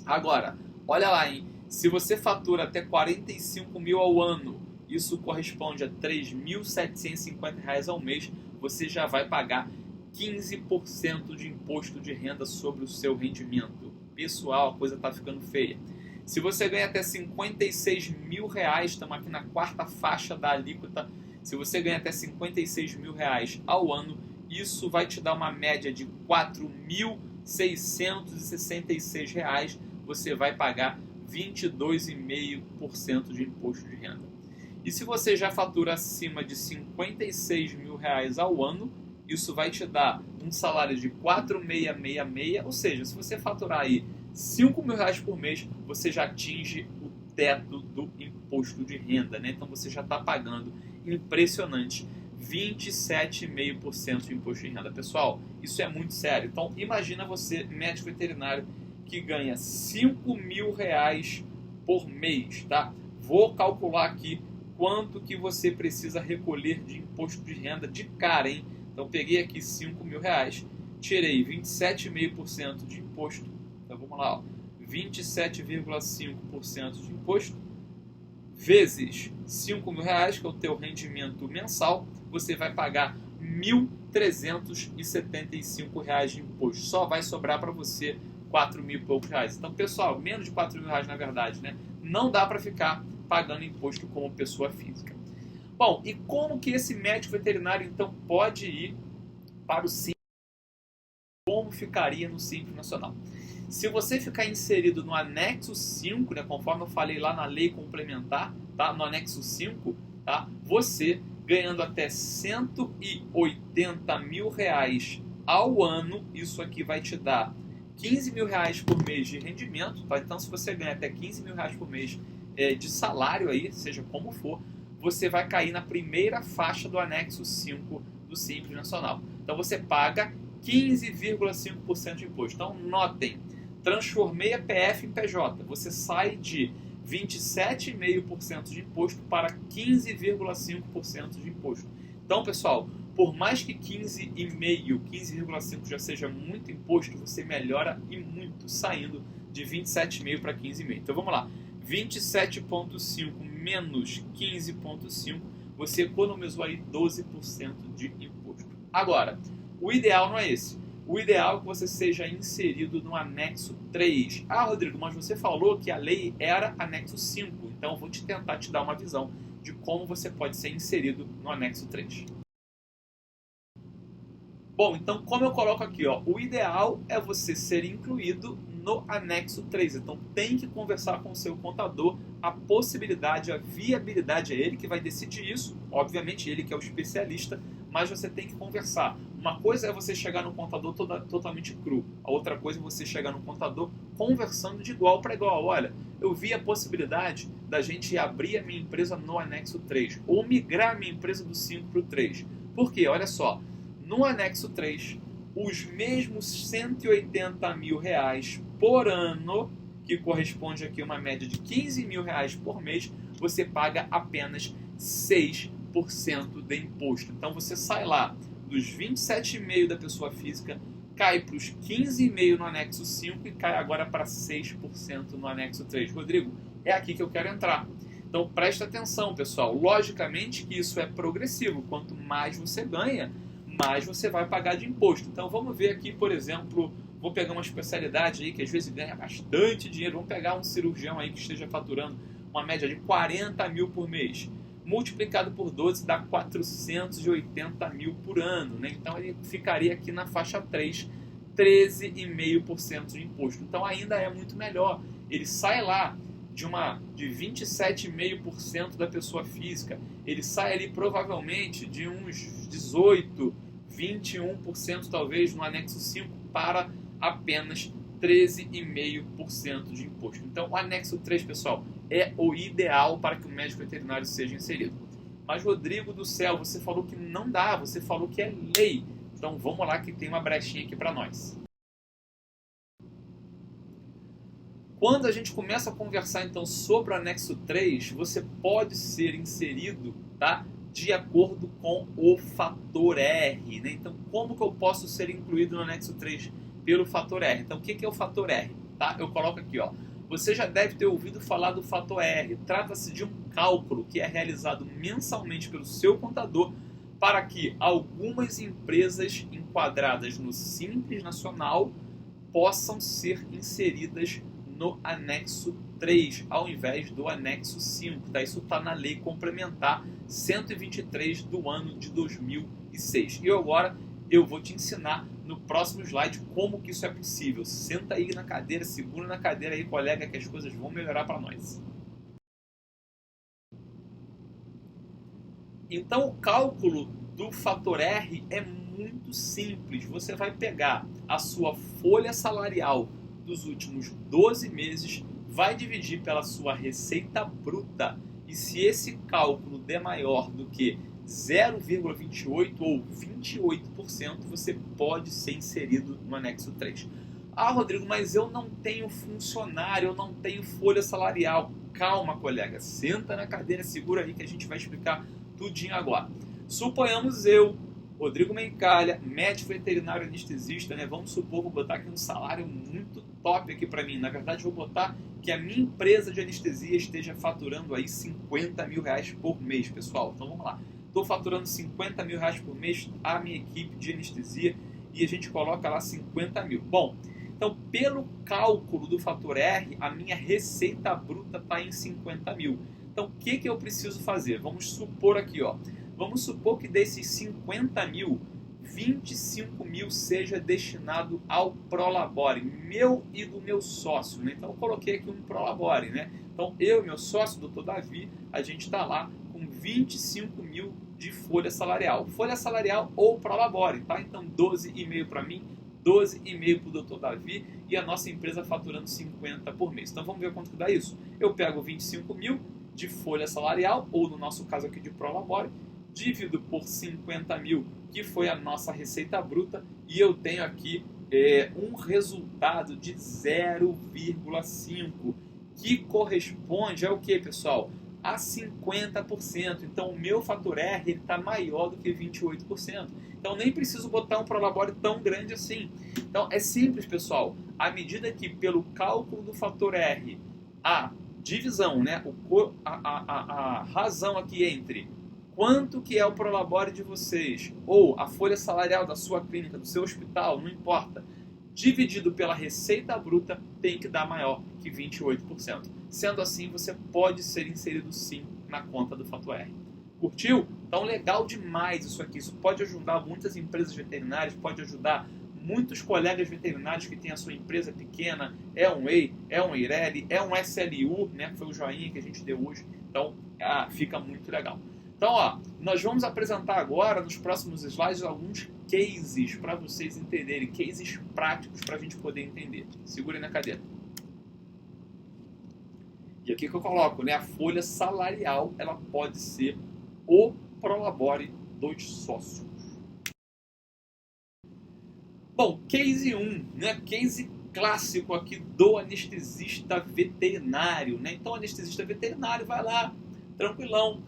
Agora, olha lá, hein? Se você fatura até 45 mil ao ano, isso corresponde a R$3.750 ao mês, você já vai pagar 15% de imposto de renda sobre o seu rendimento. Pessoal, a coisa está ficando feia. Se você ganha até 56 mil reais, estamos aqui na quarta faixa da alíquota, se você ganha até 56 mil reais ao ano, isso vai te dar uma média de 4.666 reais, você vai pagar 22,5% de imposto de renda. E se você já fatura acima de 56 mil reais ao ano, isso vai te dar um salário de 4.666, ou seja, se você faturar aí 5 mil reais por mês, você já atinge o teto do imposto de renda, né? Então você já está pagando, impressionante, 27,5% de imposto de renda. Pessoal, isso é muito sério. Então imagina você, médico veterinário, que ganha 5 mil reais por mês, tá? Vou calcular aqui quanto que você precisa recolher de imposto de renda de cara, hein? Então peguei aqui 5 mil reais, tirei 27,5% de imposto, então vamos lá, ó, 27,5% de imposto, vezes 5 mil reais, que é o teu rendimento mensal, você vai pagar R$1.375 de imposto. Só vai sobrar para você 4 mil e poucos reais. Então, pessoal, menos de 4 mil reais na verdade, né? Não dá para ficar pagando imposto como pessoa física. Bom, e como que esse médico veterinário, então, pode ir para o Simples? Como ficaria no Simples Nacional? Se você ficar inserido no anexo 5, né, conforme eu falei lá na lei complementar, tá, no anexo 5, tá, você ganhando até 180 mil reais ao ano, isso aqui vai te dar 15 mil reais por mês de rendimento, tá? Então se você ganha até 15 mil reais por mês de salário aí, seja como for, você vai cair na primeira faixa do anexo 5 do Simples Nacional. Então você paga 15,5% de imposto. Então notem, transformei a PF em PJ, você sai de 27,5% de imposto para 15,5% de imposto. Então, pessoal, por mais que 15,5% já seja muito imposto, você melhora e muito, saindo de 27,5% para 15,5%. Então, vamos lá. 27,5% menos 15,5%, você economizou aí 12% de imposto. Agora, o ideal não é esse. O ideal é que você seja inserido no anexo 3. Ah, Rodrigo, mas você falou que a lei era anexo 5. Então, eu vou tentar te dar uma visão de como você pode ser inserido no anexo 3. Bom, então, como eu coloco aqui, ó, o ideal é você ser incluído no anexo 3. Então tem que conversar com o seu contador a possibilidade, a viabilidade, é ele que vai decidir isso, obviamente ele que é o especialista, mas você tem que conversar. Uma coisa é você chegar no contador totalmente cru, a outra coisa é você chegar no contador conversando de igual para igual. Olha, eu vi a possibilidade da gente abrir a minha empresa no anexo 3 ou migrar a minha empresa do 5 para o 3. Por quê? Olha só, no anexo 3, os mesmos R$180 mil por ano, que corresponde aqui a uma média de R$15 mil por mês, você paga apenas 6% de imposto. Então você sai lá dos 27,5% da pessoa física, cai para os 15,5% no anexo 5 e cai agora para 6% no anexo 3. Rodrigo, é aqui que eu quero entrar. Então presta atenção, pessoal. Logicamente que isso é progressivo. Quanto mais você ganha, mais você vai pagar de imposto. Então vamos ver aqui, por exemplo, vou pegar uma especialidade aí que às vezes ganha bastante dinheiro. Vamos pegar um cirurgião aí que esteja faturando uma média de 40 mil por mês. Multiplicado por 12 dá 480 mil por ano, né? Então ele ficaria aqui na faixa 3, 13,5% de imposto. Então ainda é muito melhor. Ele sai lá de 27,5% da pessoa física, ele sai ali provavelmente de uns 18, 21% talvez no anexo 5 para apenas 13,5% de imposto. Então o anexo 3, pessoal, é o ideal para que o médico veterinário seja inserido. Mas Rodrigo do céu, você falou que não dá, você falou que é lei. Então vamos lá que tem uma brechinha aqui para nós. Quando a gente começa a conversar então sobre o anexo 3, você pode ser inserido, tá, de acordo com o fator R, né? Então como que eu posso ser incluído no anexo 3 pelo fator R? Então o que é o fator R? Tá? Eu coloco aqui, ó. Você já deve ter ouvido falar do fator R. Trata-se de um cálculo que é realizado mensalmente pelo seu contador para que algumas empresas enquadradas no Simples Nacional possam ser inseridas no anexo 3, ao invés do anexo 5. Tá? Isso está na Lei Complementar 123 do ano de 2006. E agora eu vou te ensinar no próximo slide como que isso é possível. Senta aí na cadeira, segura na cadeira aí, colega, que as coisas vão melhorar para nós. Então o cálculo do fator R é muito simples. Você vai pegar a sua folha salarial dos últimos 12 meses, vai dividir pela sua receita bruta, e se esse cálculo der maior do que 0,28% ou 28%, você pode ser inserido no anexo 3. Ah, Rodrigo, mas eu não tenho funcionário, eu não tenho folha salarial. Calma, colega, senta na cadeira, segura aí que a gente vai explicar tudinho agora. Suponhamos eu, Rodrigo Mencalha, médico veterinário anestesista, né? Vamos supor, vou botar aqui um salário muito top aqui para mim. Na verdade, vou botar que a minha empresa de anestesia esteja faturando aí 50 mil reais por mês, pessoal. Então vamos lá. Estou faturando 50 mil reais por mês a minha equipe de anestesia e a gente coloca lá 50 mil. Bom, então pelo cálculo do fator R, a minha receita bruta está em 50 mil. Então o que eu preciso fazer? Vamos supor aqui, ó. Vamos supor que desses 50 mil, 25 mil seja destinado ao Prolabore, meu e do meu sócio, né? Então eu coloquei aqui um Prolabore, né? Então eu e meu sócio, Dr. Davi, a gente está lá com 25 mil de folha salarial. Folha salarial ou Prolabore, tá? Então 12,5 para mim, 12,5 para o Dr. Davi e a nossa empresa faturando 50 por mês. Então vamos ver quanto que dá isso. Eu pego 25 mil de folha salarial, ou no nosso caso aqui de Prolabore, divido por 50 mil, que foi a nossa receita bruta, e eu tenho aqui um resultado de 0,5, que corresponde a o que, pessoal? A 50%. Então o meu fator R está maior do que 28%. Então nem preciso botar um Prolabore tão grande assim. Então é simples, pessoal. À medida que pelo cálculo do fator R, a divisão, né, a razão aqui entre quanto que é o Prolabore de vocês, ou a folha salarial da sua clínica, do seu hospital, não importa, dividido pela receita bruta, tem que dar maior que 28%. Sendo assim, você pode ser inserido sim na conta do fator R. Curtiu? Então legal demais isso aqui. Isso pode ajudar muitas empresas veterinárias, pode ajudar muitos colegas veterinários que têm a sua empresa pequena, é um EI, é um EIRELI, é um SLU, né, que foi o joinha que a gente deu hoje, então fica muito legal. Então, ó, nós vamos apresentar agora, nos próximos slides, alguns cases para vocês entenderem, cases práticos para a gente poder entender. Segurem na cadeira. E aqui que eu coloco, né, a folha salarial, ela pode ser o prolabore dos sócios. Bom, case 1, né, case clássico aqui do anestesista veterinário, né? Então, o anestesista veterinário vai lá, tranquilão,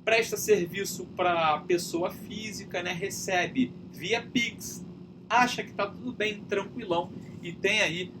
presta serviço para pessoa física, né? Recebe via Pix, acha que está tudo bem, tranquilão, e tem aí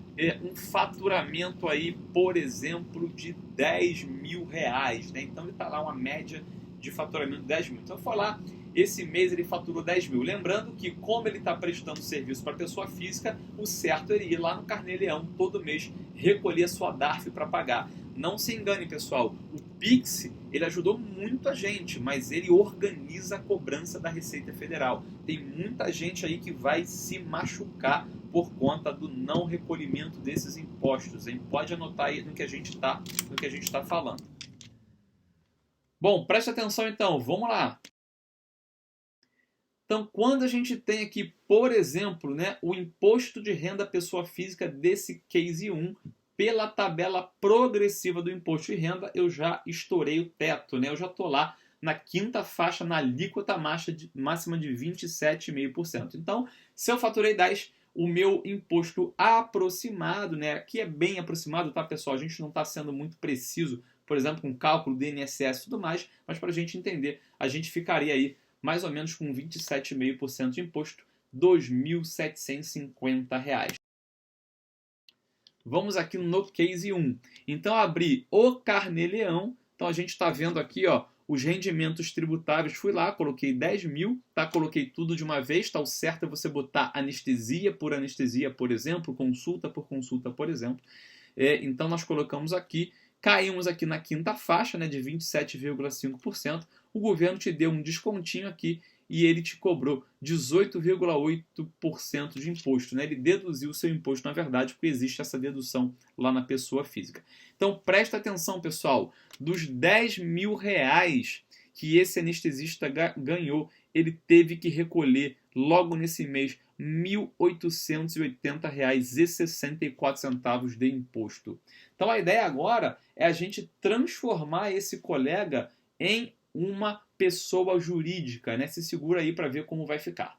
um faturamento aí, por exemplo, de 10 mil reais, né? Então ele está lá uma média de faturamento de 10 mil. Então eu vou falar, esse mês ele faturou 10 mil. Lembrando que como ele está prestando serviço para pessoa física, o certo é ir lá no Carnê-Leão todo mês recolher a sua DARF para pagar. Não se engane, pessoal, o Pix ele ajudou muito a gente, mas ele organiza a cobrança da Receita Federal. Tem muita gente aí que vai se machucar por conta do não recolhimento desses impostos, hein? Pode anotar aí no que a gente está falando. Bom, preste atenção então, vamos lá. Então, quando a gente tem aqui, por exemplo, né, o imposto de renda pessoa física desse case 1, pela tabela progressiva do imposto de renda, eu já estourei o teto, né? Eu já estou lá na quinta faixa, na alíquota máxima de 27,5%. Então, se eu faturei 10, o meu imposto aproximado, né? Aqui é bem aproximado, tá, pessoal? A gente não está sendo muito preciso, por exemplo, com cálculo do INSS e tudo mais, mas para a gente entender, a gente ficaria aí mais ou menos com 27,5% de imposto, R$ 2.750. Vamos aqui no case 1. Então, abri o Carnê-Leão. Então, a gente está vendo aqui, ó, os rendimentos tributáveis. Fui lá, coloquei 10 mil, tá? Coloquei tudo de uma vez. Tá? O certo é você botar anestesia, por exemplo, consulta, por exemplo. Então, nós colocamos aqui, caímos aqui na quinta faixa, né, de 27,5%. O governo te deu um descontinho aqui e ele te cobrou 18,8% de imposto, né? Ele deduziu o seu imposto, na verdade, porque existe essa dedução lá na pessoa física. Então, presta atenção, pessoal. Dos 10 mil reais que esse anestesista ganhou, ele teve que recolher, logo nesse mês, R$ 1.880,64 de imposto. Então, a ideia agora é a gente transformar esse colega em uma pessoa jurídica, né? Se segura aí para ver como vai ficar.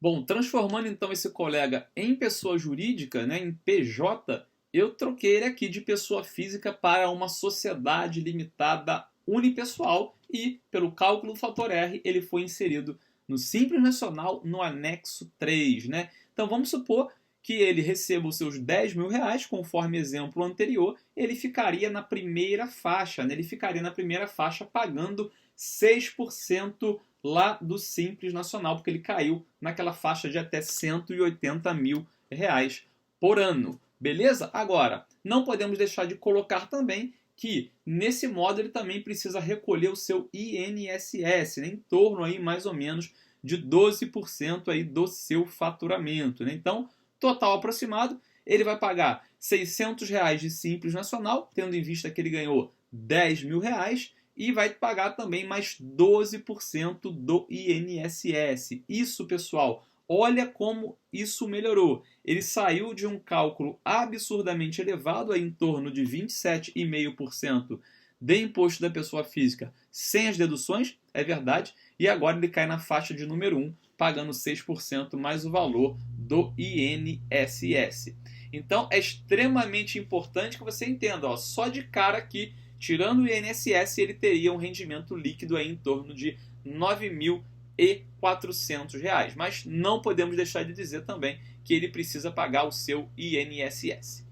Bom, transformando então esse colega em pessoa jurídica, né, em PJ, eu troquei ele aqui de pessoa física para uma sociedade limitada unipessoal e, pelo cálculo do fator R, ele foi inserido no Simples Nacional no anexo 3, né? Então vamos supor que ele receba os seus 10 mil reais, conforme exemplo anterior, ele ficaria na primeira faixa, né? Ele ficaria na primeira faixa pagando 6% lá do Simples Nacional, porque ele caiu naquela faixa de até 180 mil reais por ano. Beleza? Agora, não podemos deixar de colocar também que, nesse modo, ele também precisa recolher o seu INSS, né? Em torno aí, mais ou menos, de 12% aí do seu faturamento, né? Então, total aproximado, ele vai pagar R$ 600 de Simples Nacional, tendo em vista que ele ganhou 10 mil reais, e vai pagar também mais 12% do INSS. Isso, pessoal, olha como isso melhorou. Ele saiu de um cálculo absurdamente elevado, em torno de 27,5% de imposto da pessoa física, sem as deduções, é verdade, e agora ele cai na faixa de número 1, pagando 6% mais o valor do INSS. Então, é extremamente importante que você entenda, ó, só de cara aqui, tirando o INSS, ele teria um rendimento líquido aí em torno de R$ 9.400. Mas não podemos deixar de dizer também que ele precisa pagar o seu INSS.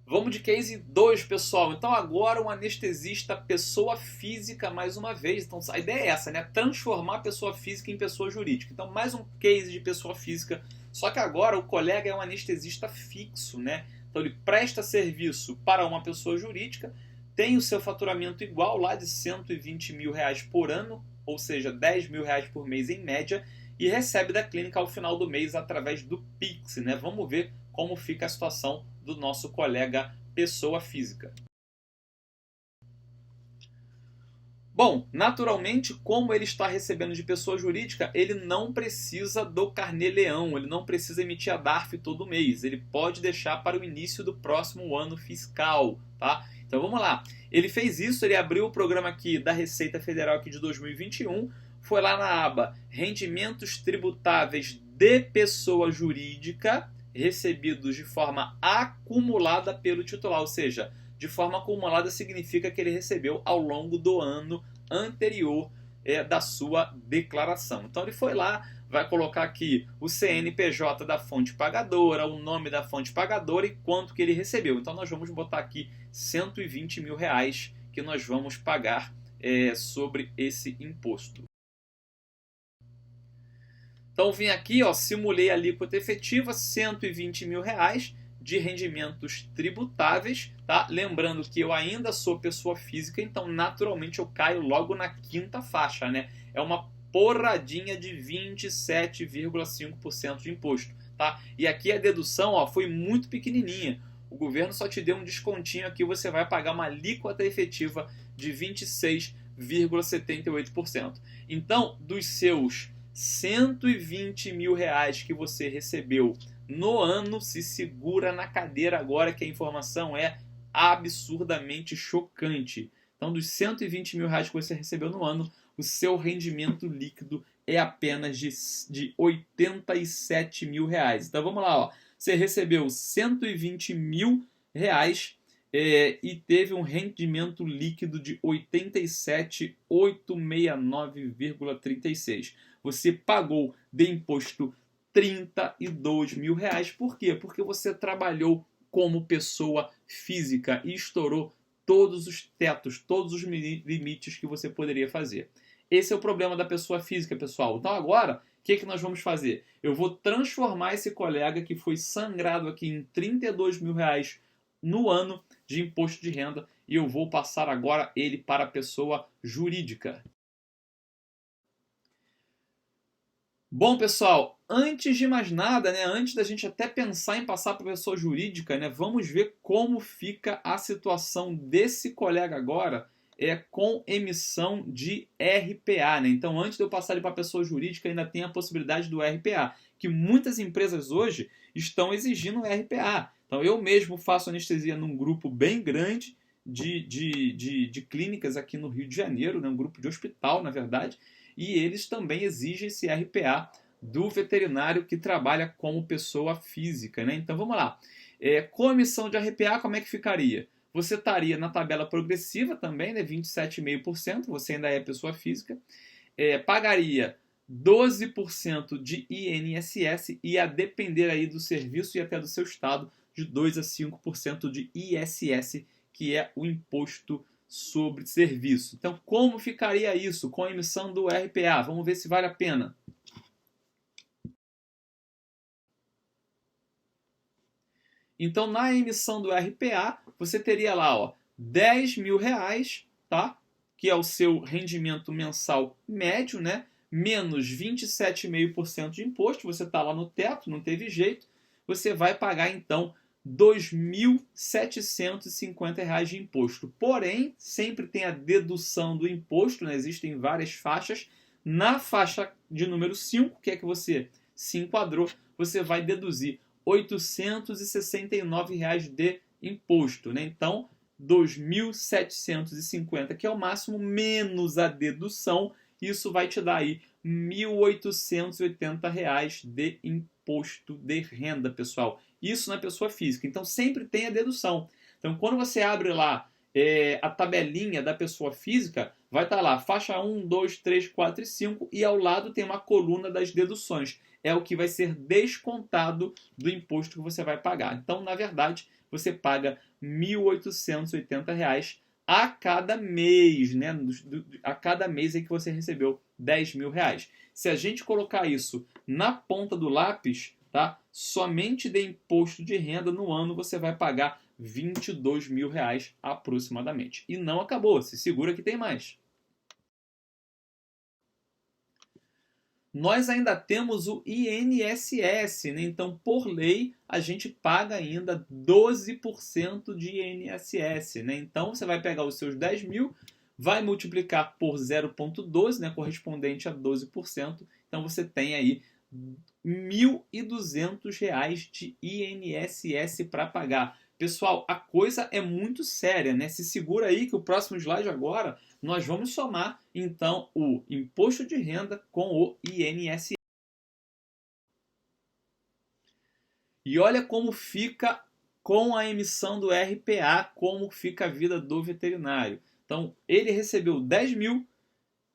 Vamos de case 2, pessoal. Então agora um anestesista pessoa física mais uma vez. Então a ideia é essa, né? Transformar a pessoa física em pessoa jurídica. Então mais um case de pessoa física. Só que agora o colega é um anestesista fixo, né? Então ele presta serviço para uma pessoa jurídica, tem o seu faturamento igual lá de R$120 mil por ano, ou seja, R$10 mil por mês em média, e recebe da clínica ao final do mês através do Pix, né? Vamos ver como fica a situação do nosso colega pessoa física. Bom, naturalmente, como ele está recebendo de pessoa jurídica, ele não precisa do carnê-leão, ele não precisa emitir a DARF todo mês, ele pode deixar para o início do próximo ano fiscal, tá? Então vamos lá, ele fez isso, ele abriu o programa aqui da Receita Federal aqui de 2021, foi lá na aba Rendimentos Tributáveis de Pessoa Jurídica, recebidos de forma acumulada pelo titular, ou seja, de forma acumulada significa que ele recebeu ao longo do ano anterior da sua declaração. Então ele foi lá, vai colocar aqui o CNPJ da fonte pagadora, o nome da fonte pagadora e quanto que ele recebeu. Então nós vamos botar aqui R$120 mil que nós vamos pagar sobre esse imposto. Então vim aqui, ó, simulei a alíquota efetiva, R$120 mil de rendimentos tributáveis, tá? Lembrando que eu ainda sou pessoa física, então naturalmente eu caio logo na quinta faixa, né? É uma porradinha de 27,5% de imposto, tá? E aqui a dedução, ó, foi muito pequenininha. O governo só te deu um descontinho aqui, você vai pagar uma alíquota efetiva de 26,78%. Então, dos seus R$120 mil que você recebeu no ano, se segura na cadeira agora que a informação é absurdamente chocante. Então, dos R$120 mil que você recebeu no ano, o seu rendimento líquido é apenas de R$87 mil. Então, vamos lá, ó. Você recebeu R$120 mil e teve um rendimento líquido de 87.869,36. Você pagou de imposto R$32 mil. Por quê? Porque você trabalhou como pessoa física e estourou todos os tetos, todos os limites que você poderia fazer. Esse é o problema da pessoa física, pessoal. Então agora, o que nós vamos fazer? Eu vou transformar esse colega que foi sangrado aqui em R$32 mil no ano de imposto de renda e eu vou passar agora ele para a pessoa jurídica. Bom, pessoal, antes de mais nada, né, antes da gente até pensar em passar para a pessoa jurídica, né, vamos ver como fica a situação desse colega agora com emissão de RPA. Né? Então, antes de eu passar ele para a pessoa jurídica, ainda tem a possibilidade do RPA, que muitas empresas hoje estão exigindo RPA. Então, eu mesmo faço anestesia num grupo bem grande de clínicas aqui no Rio de Janeiro, né, um grupo de hospital, na verdade, e eles também exigem esse RPA do veterinário que trabalha como pessoa física. Né? Então vamos lá. Com a emissão de RPA, como é que ficaria? Você estaria na tabela progressiva também, né? 27,5%, você ainda é pessoa física. Pagaria 12% de INSS e a depender aí do serviço e até do seu estado, de 2 a 5% de ISS, que é o imposto sobre serviço. Então, como ficaria isso com a emissão do RPA? Vamos ver se vale a pena. Então, na emissão do RPA, você teria lá, ó, R$10 mil, tá? Que é o seu rendimento mensal médio, né? Menos 27,5% de imposto. Você está lá no teto, não teve jeito. Você vai pagar, então, R$ 2.750 de imposto. Porém, sempre tem a dedução do imposto, né? Existem várias faixas. Na faixa de número 5, que é que você se enquadrou, você vai deduzir R$ 869 de imposto. Né? Então, R$ 2.750, que é o máximo, menos a dedução, isso vai te dar aí R$ 1.880 de imposto de renda, pessoal. Isso na pessoa física. Então, sempre tem a dedução. Então, quando você abre lá a tabelinha da pessoa física, vai estar lá faixa 1, 2, 3, 4 e 5 e ao lado tem uma coluna das deduções. É o que vai ser descontado do imposto que você vai pagar. Então, na verdade, você paga R$ 1.880 a cada mês, né? A cada mês em que você recebeu R$10 mil. Se a gente colocar isso na ponta do lápis, tá? Somente de imposto de renda no ano você vai pagar 22 mil reais aproximadamente. E não acabou, se segura que tem mais. Nós ainda temos o INSS, né? Então, por lei, a gente paga ainda 12% de INSS, né? Então, você vai pegar os seus 10 mil, vai multiplicar por 0,12, né? Correspondente a 12%. Então, você tem aí R$ 1.200 de INSS para pagar. Pessoal, a coisa é muito séria, né? Se segura aí que o próximo slide agora nós vamos somar então o imposto de renda com o INSS. E olha como fica com a emissão do RPA, como fica a vida do veterinário. Então, ele recebeu 10 mil,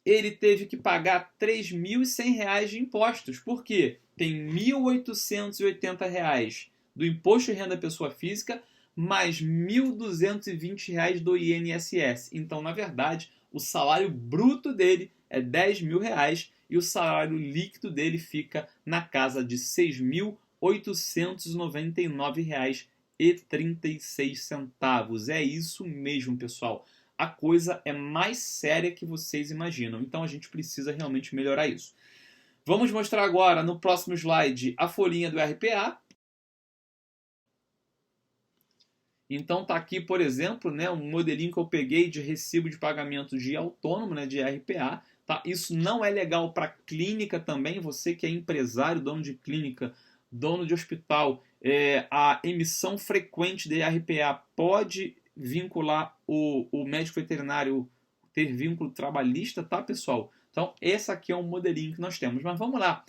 ele teve que pagar R$ 3.100 de impostos. Por quê? Tem R$ 1.880 do imposto de renda da pessoa física, mais R$ 1.220 do INSS. Então, na verdade, o salário bruto dele é R$ 10 mil e o salário líquido dele fica na casa de R$ 6.899,36. É isso mesmo, pessoal. A coisa é mais séria que vocês imaginam. Então, a gente precisa realmente melhorar isso. Vamos mostrar agora, no próximo slide, a folhinha do RPA. Então tá aqui, por exemplo, né, um modelinho que eu peguei de recibo de pagamento de autônomo, né, de RPA. Tá? Isso não é legal para clínica também. Você que é empresário, dono de clínica, dono de hospital, a emissão frequente de RPA pode vincular o médico veterinário, ter vínculo trabalhista, tá, pessoal? Então, esse aqui é um modelinho que nós temos. Mas vamos lá.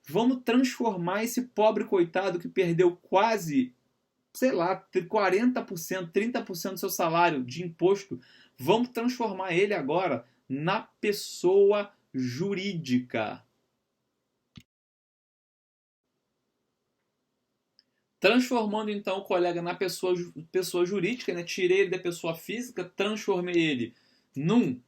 Vamos transformar esse pobre coitado que perdeu quase, sei lá, 40%, 30% do seu salário de imposto, vamos transformar ele agora na pessoa jurídica. Transformando então o colega na pessoa jurídica, né? Tirei ele da pessoa física, transformei ele num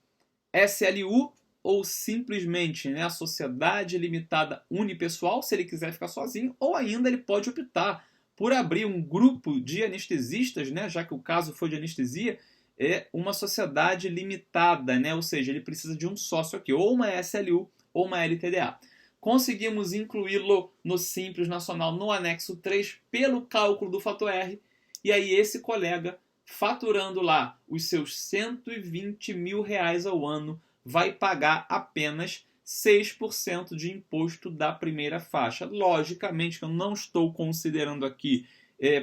SLU ou simplesmente, né, a sociedade limitada unipessoal, se ele quiser ficar sozinho, ou ainda ele pode optar por abrir um grupo de anestesistas, né, já que o caso foi de anestesia, é uma sociedade limitada, né, ou seja, ele precisa de um sócio aqui, ou uma SLU ou uma LTDA. Conseguimos incluí-lo no Simples Nacional no anexo 3 pelo cálculo do fator R, e aí esse colega, faturando lá os seus 120 mil reais ao ano, vai pagar apenas 6% de imposto da primeira faixa. Logicamente que eu não estou considerando aqui,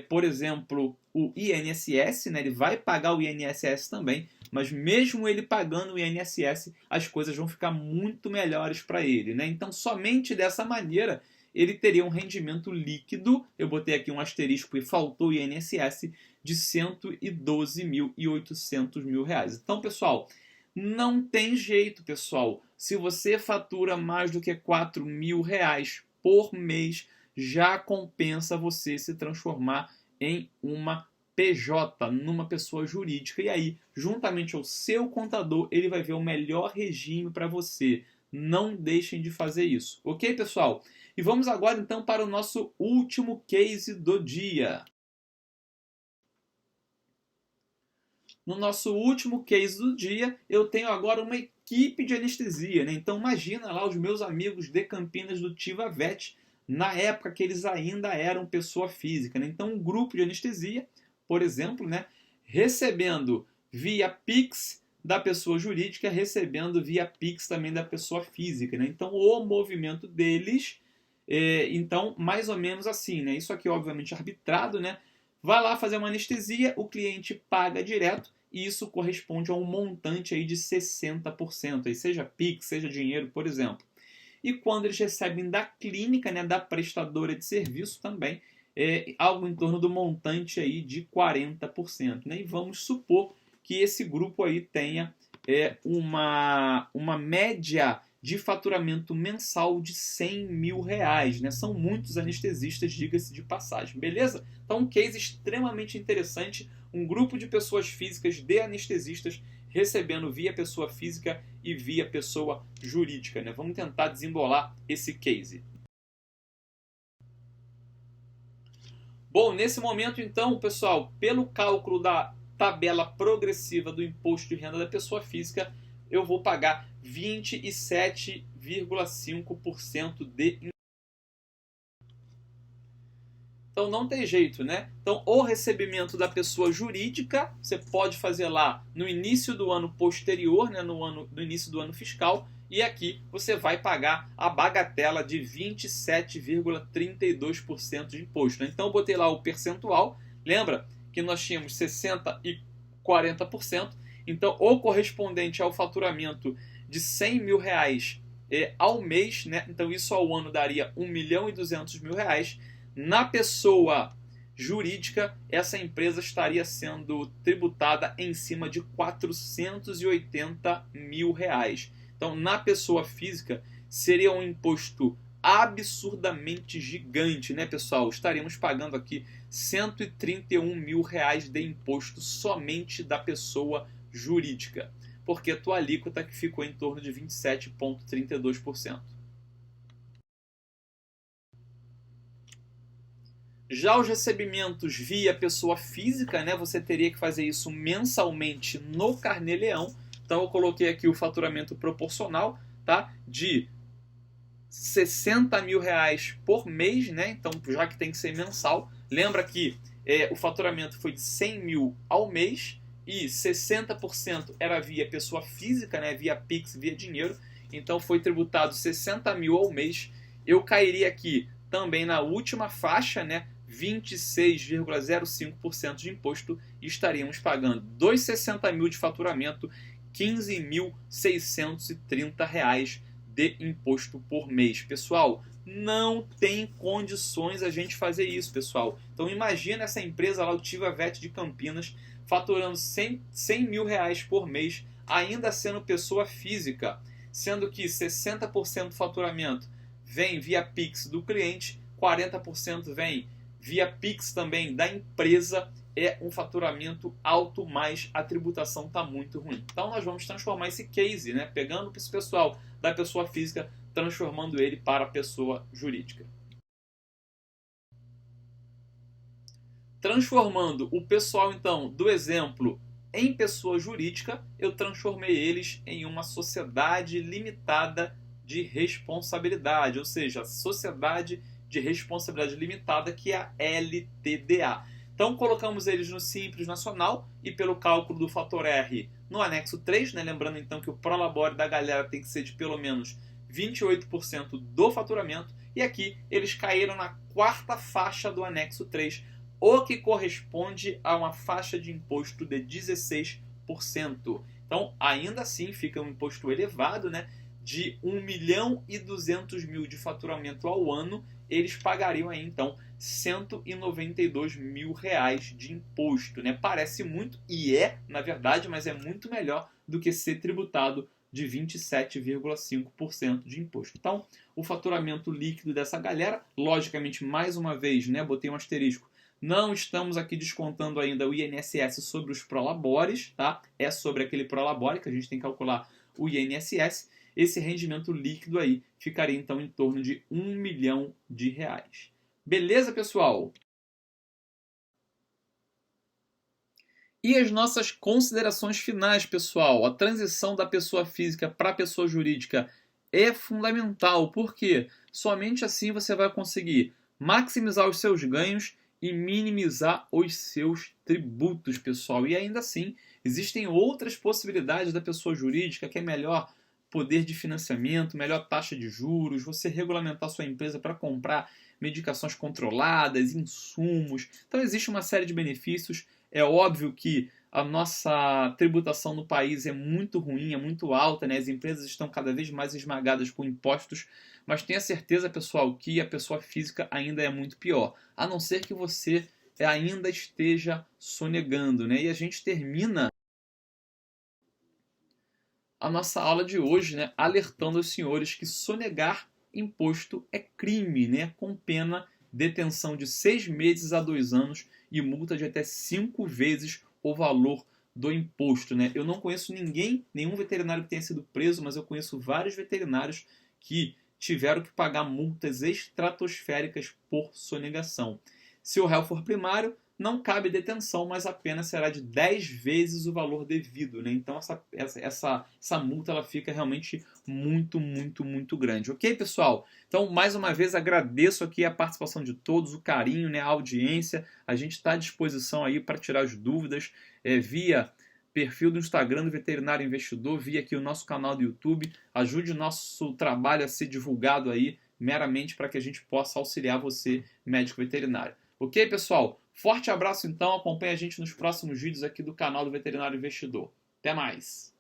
por exemplo, o INSS, né? Ele vai pagar o INSS também, mas mesmo ele pagando o INSS, as coisas vão ficar muito melhores para ele, né? Então, somente dessa maneira, ele teria um rendimento líquido, eu botei aqui um asterisco e faltou o INSS, de 112.800 mil reais. Então, pessoal, não tem jeito, pessoal. Se você fatura mais do que 4 mil reais por mês, já compensa você se transformar em uma PJ, numa pessoa jurídica. E aí, juntamente ao seu contador, ele vai ver o melhor regime para você. Não deixem de fazer isso. Ok, pessoal? E vamos agora, então, para o nosso último case do dia. No nosso último case do dia, eu tenho agora uma equipe de anestesia, né? Então imagina lá os meus amigos de Campinas do Tivavet, na época que eles ainda eram pessoa física, né? Então um grupo de anestesia, por exemplo, né, recebendo via Pix da pessoa jurídica, recebendo via Pix também da pessoa física, né? Então o movimento deles, então mais ou menos assim, né? Isso aqui obviamente arbitrado, né? Vai lá fazer uma anestesia, o cliente paga direto e isso corresponde a um montante aí de 60%, aí seja Pix, seja dinheiro, por exemplo. E quando eles recebem da clínica, né, da prestadora de serviço também, algo em torno do montante aí de 40%. Né? E vamos supor que esse grupo aí tenha uma média de faturamento mensal de 100 mil reais, né? São muitos anestesistas, diga-se de passagem, beleza? Então, um case extremamente interessante, um grupo de pessoas físicas de anestesistas recebendo via pessoa física e via pessoa jurídica, né? Vamos tentar desembolar esse case. Bom, nesse momento então, pessoal, pelo cálculo da tabela progressiva do imposto de renda da pessoa física, eu vou pagar 27,5% de imposto. Então não tem jeito, né? Então o recebimento da pessoa jurídica você pode fazer lá no início do ano posterior, né, no início do ano fiscal, e aqui você vai pagar a bagatela de 27,32% de imposto. Então eu botei lá o percentual, lembra que nós tínhamos 60% e 40%, então o correspondente ao faturamento de 100 mil reais ao mês, né? Então isso ao ano daria 1.200.000 reais. Na pessoa jurídica, essa empresa estaria sendo tributada em cima de 480 mil reais. Então, na pessoa física, seria um imposto absurdamente gigante, né, pessoal? Estaríamos pagando aqui 131 mil reais de imposto somente da pessoa jurídica, porque a tua alíquota que ficou em torno de 27,32%. Já os recebimentos via pessoa física, né, você teria que fazer isso mensalmente no Carnê-Leão. Então eu coloquei aqui o faturamento proporcional, tá, de 60 mil reais por mês, né? Então já que tem que ser mensal, lembra que o faturamento foi de 100 mil ao mês e 60% era via pessoa física, né, via Pix, via dinheiro. Então foi tributado 60 mil ao mês. Eu cairia aqui também na última faixa, né, 26,05% de imposto, e estaríamos pagando dos 60 mil de faturamento, 15.630 reais de imposto por mês. Pessoal, não tem condições a gente fazer isso, pessoal. Então imagina essa empresa lá, o Tivavet de Campinas, faturando 100 mil reais por mês, ainda sendo pessoa física, sendo que 60% do faturamento vem via Pix do cliente, 40% vem via Pix também da empresa. É um faturamento alto, mas a tributação está muito ruim. Então nós vamos transformar esse case, né, pegando esse pessoal da pessoa física, transformando ele para a pessoa jurídica. Transformando o pessoal, então, do exemplo em pessoa jurídica, eu transformei eles em uma sociedade limitada de responsabilidade, ou seja, Sociedade de Responsabilidade Limitada, que é a LTDA. Então colocamos eles no Simples Nacional e pelo cálculo do fator R no anexo 3, né? Lembrando então que o prolabore da galera tem que ser de pelo menos 28% do faturamento, e aqui eles caíram na quarta faixa do anexo 3, o que corresponde a uma faixa de imposto de 16%. Então ainda assim fica um imposto elevado, né? De 1.200.000 de faturamento ao ano, eles pagariam aí então 192 mil reais de imposto, né? Parece muito, e é, na verdade, mas é muito melhor do que ser tributado de 27,5% de imposto. Então, o faturamento líquido dessa galera, logicamente, mais uma vez, né, botei um asterisco, não estamos aqui descontando ainda o INSS sobre os prolabores, tá? É sobre aquele prolabore que a gente tem que calcular o INSS. Esse rendimento líquido aí ficaria então em torno de 1 milhão de reais. Beleza, pessoal? E as nossas considerações finais, pessoal. A transição da pessoa física para a pessoa jurídica é fundamental, porque somente assim você vai conseguir maximizar os seus ganhos e minimizar os seus tributos, pessoal. E ainda assim, existem outras possibilidades da pessoa jurídica, que é melhor poder de financiamento, melhor taxa de juros, você regulamentar sua empresa para comprar medicações controladas, insumos. Então existe uma série de benefícios. É óbvio que a nossa tributação no país é muito ruim, é muito alta, né? As empresas estão cada vez mais esmagadas com impostos, mas tenha certeza, pessoal, que a pessoa física ainda é muito pior, a não ser que você ainda esteja sonegando, né? E a gente termina a nossa aula de hoje, né, alertando os senhores que sonegar imposto é crime, né, com pena, detenção de 6 meses a 2 anos e multa de até 5 vezes o valor do imposto, né? Eu não conheço nenhum veterinário que tenha sido preso, mas eu conheço vários veterinários que tiveram que pagar multas estratosféricas por sonegação. Se o réu for primário, não cabe detenção, mas a pena será de 10 vezes o valor devido, né? Então essa multa ela fica realmente muito grande. Ok, pessoal? Então, mais uma vez, agradeço aqui a participação de todos, o carinho, né, a audiência. A gente está à disposição aí para tirar as dúvidas via perfil do Instagram do Veterinário Investidor, via aqui o nosso canal do YouTube. Ajude o nosso trabalho a ser divulgado aí meramente para que a gente possa auxiliar você, médico veterinário. Ok, pessoal? Forte abraço então, acompanhe a gente nos próximos vídeos aqui do canal do Veterinário Investidor. Até mais!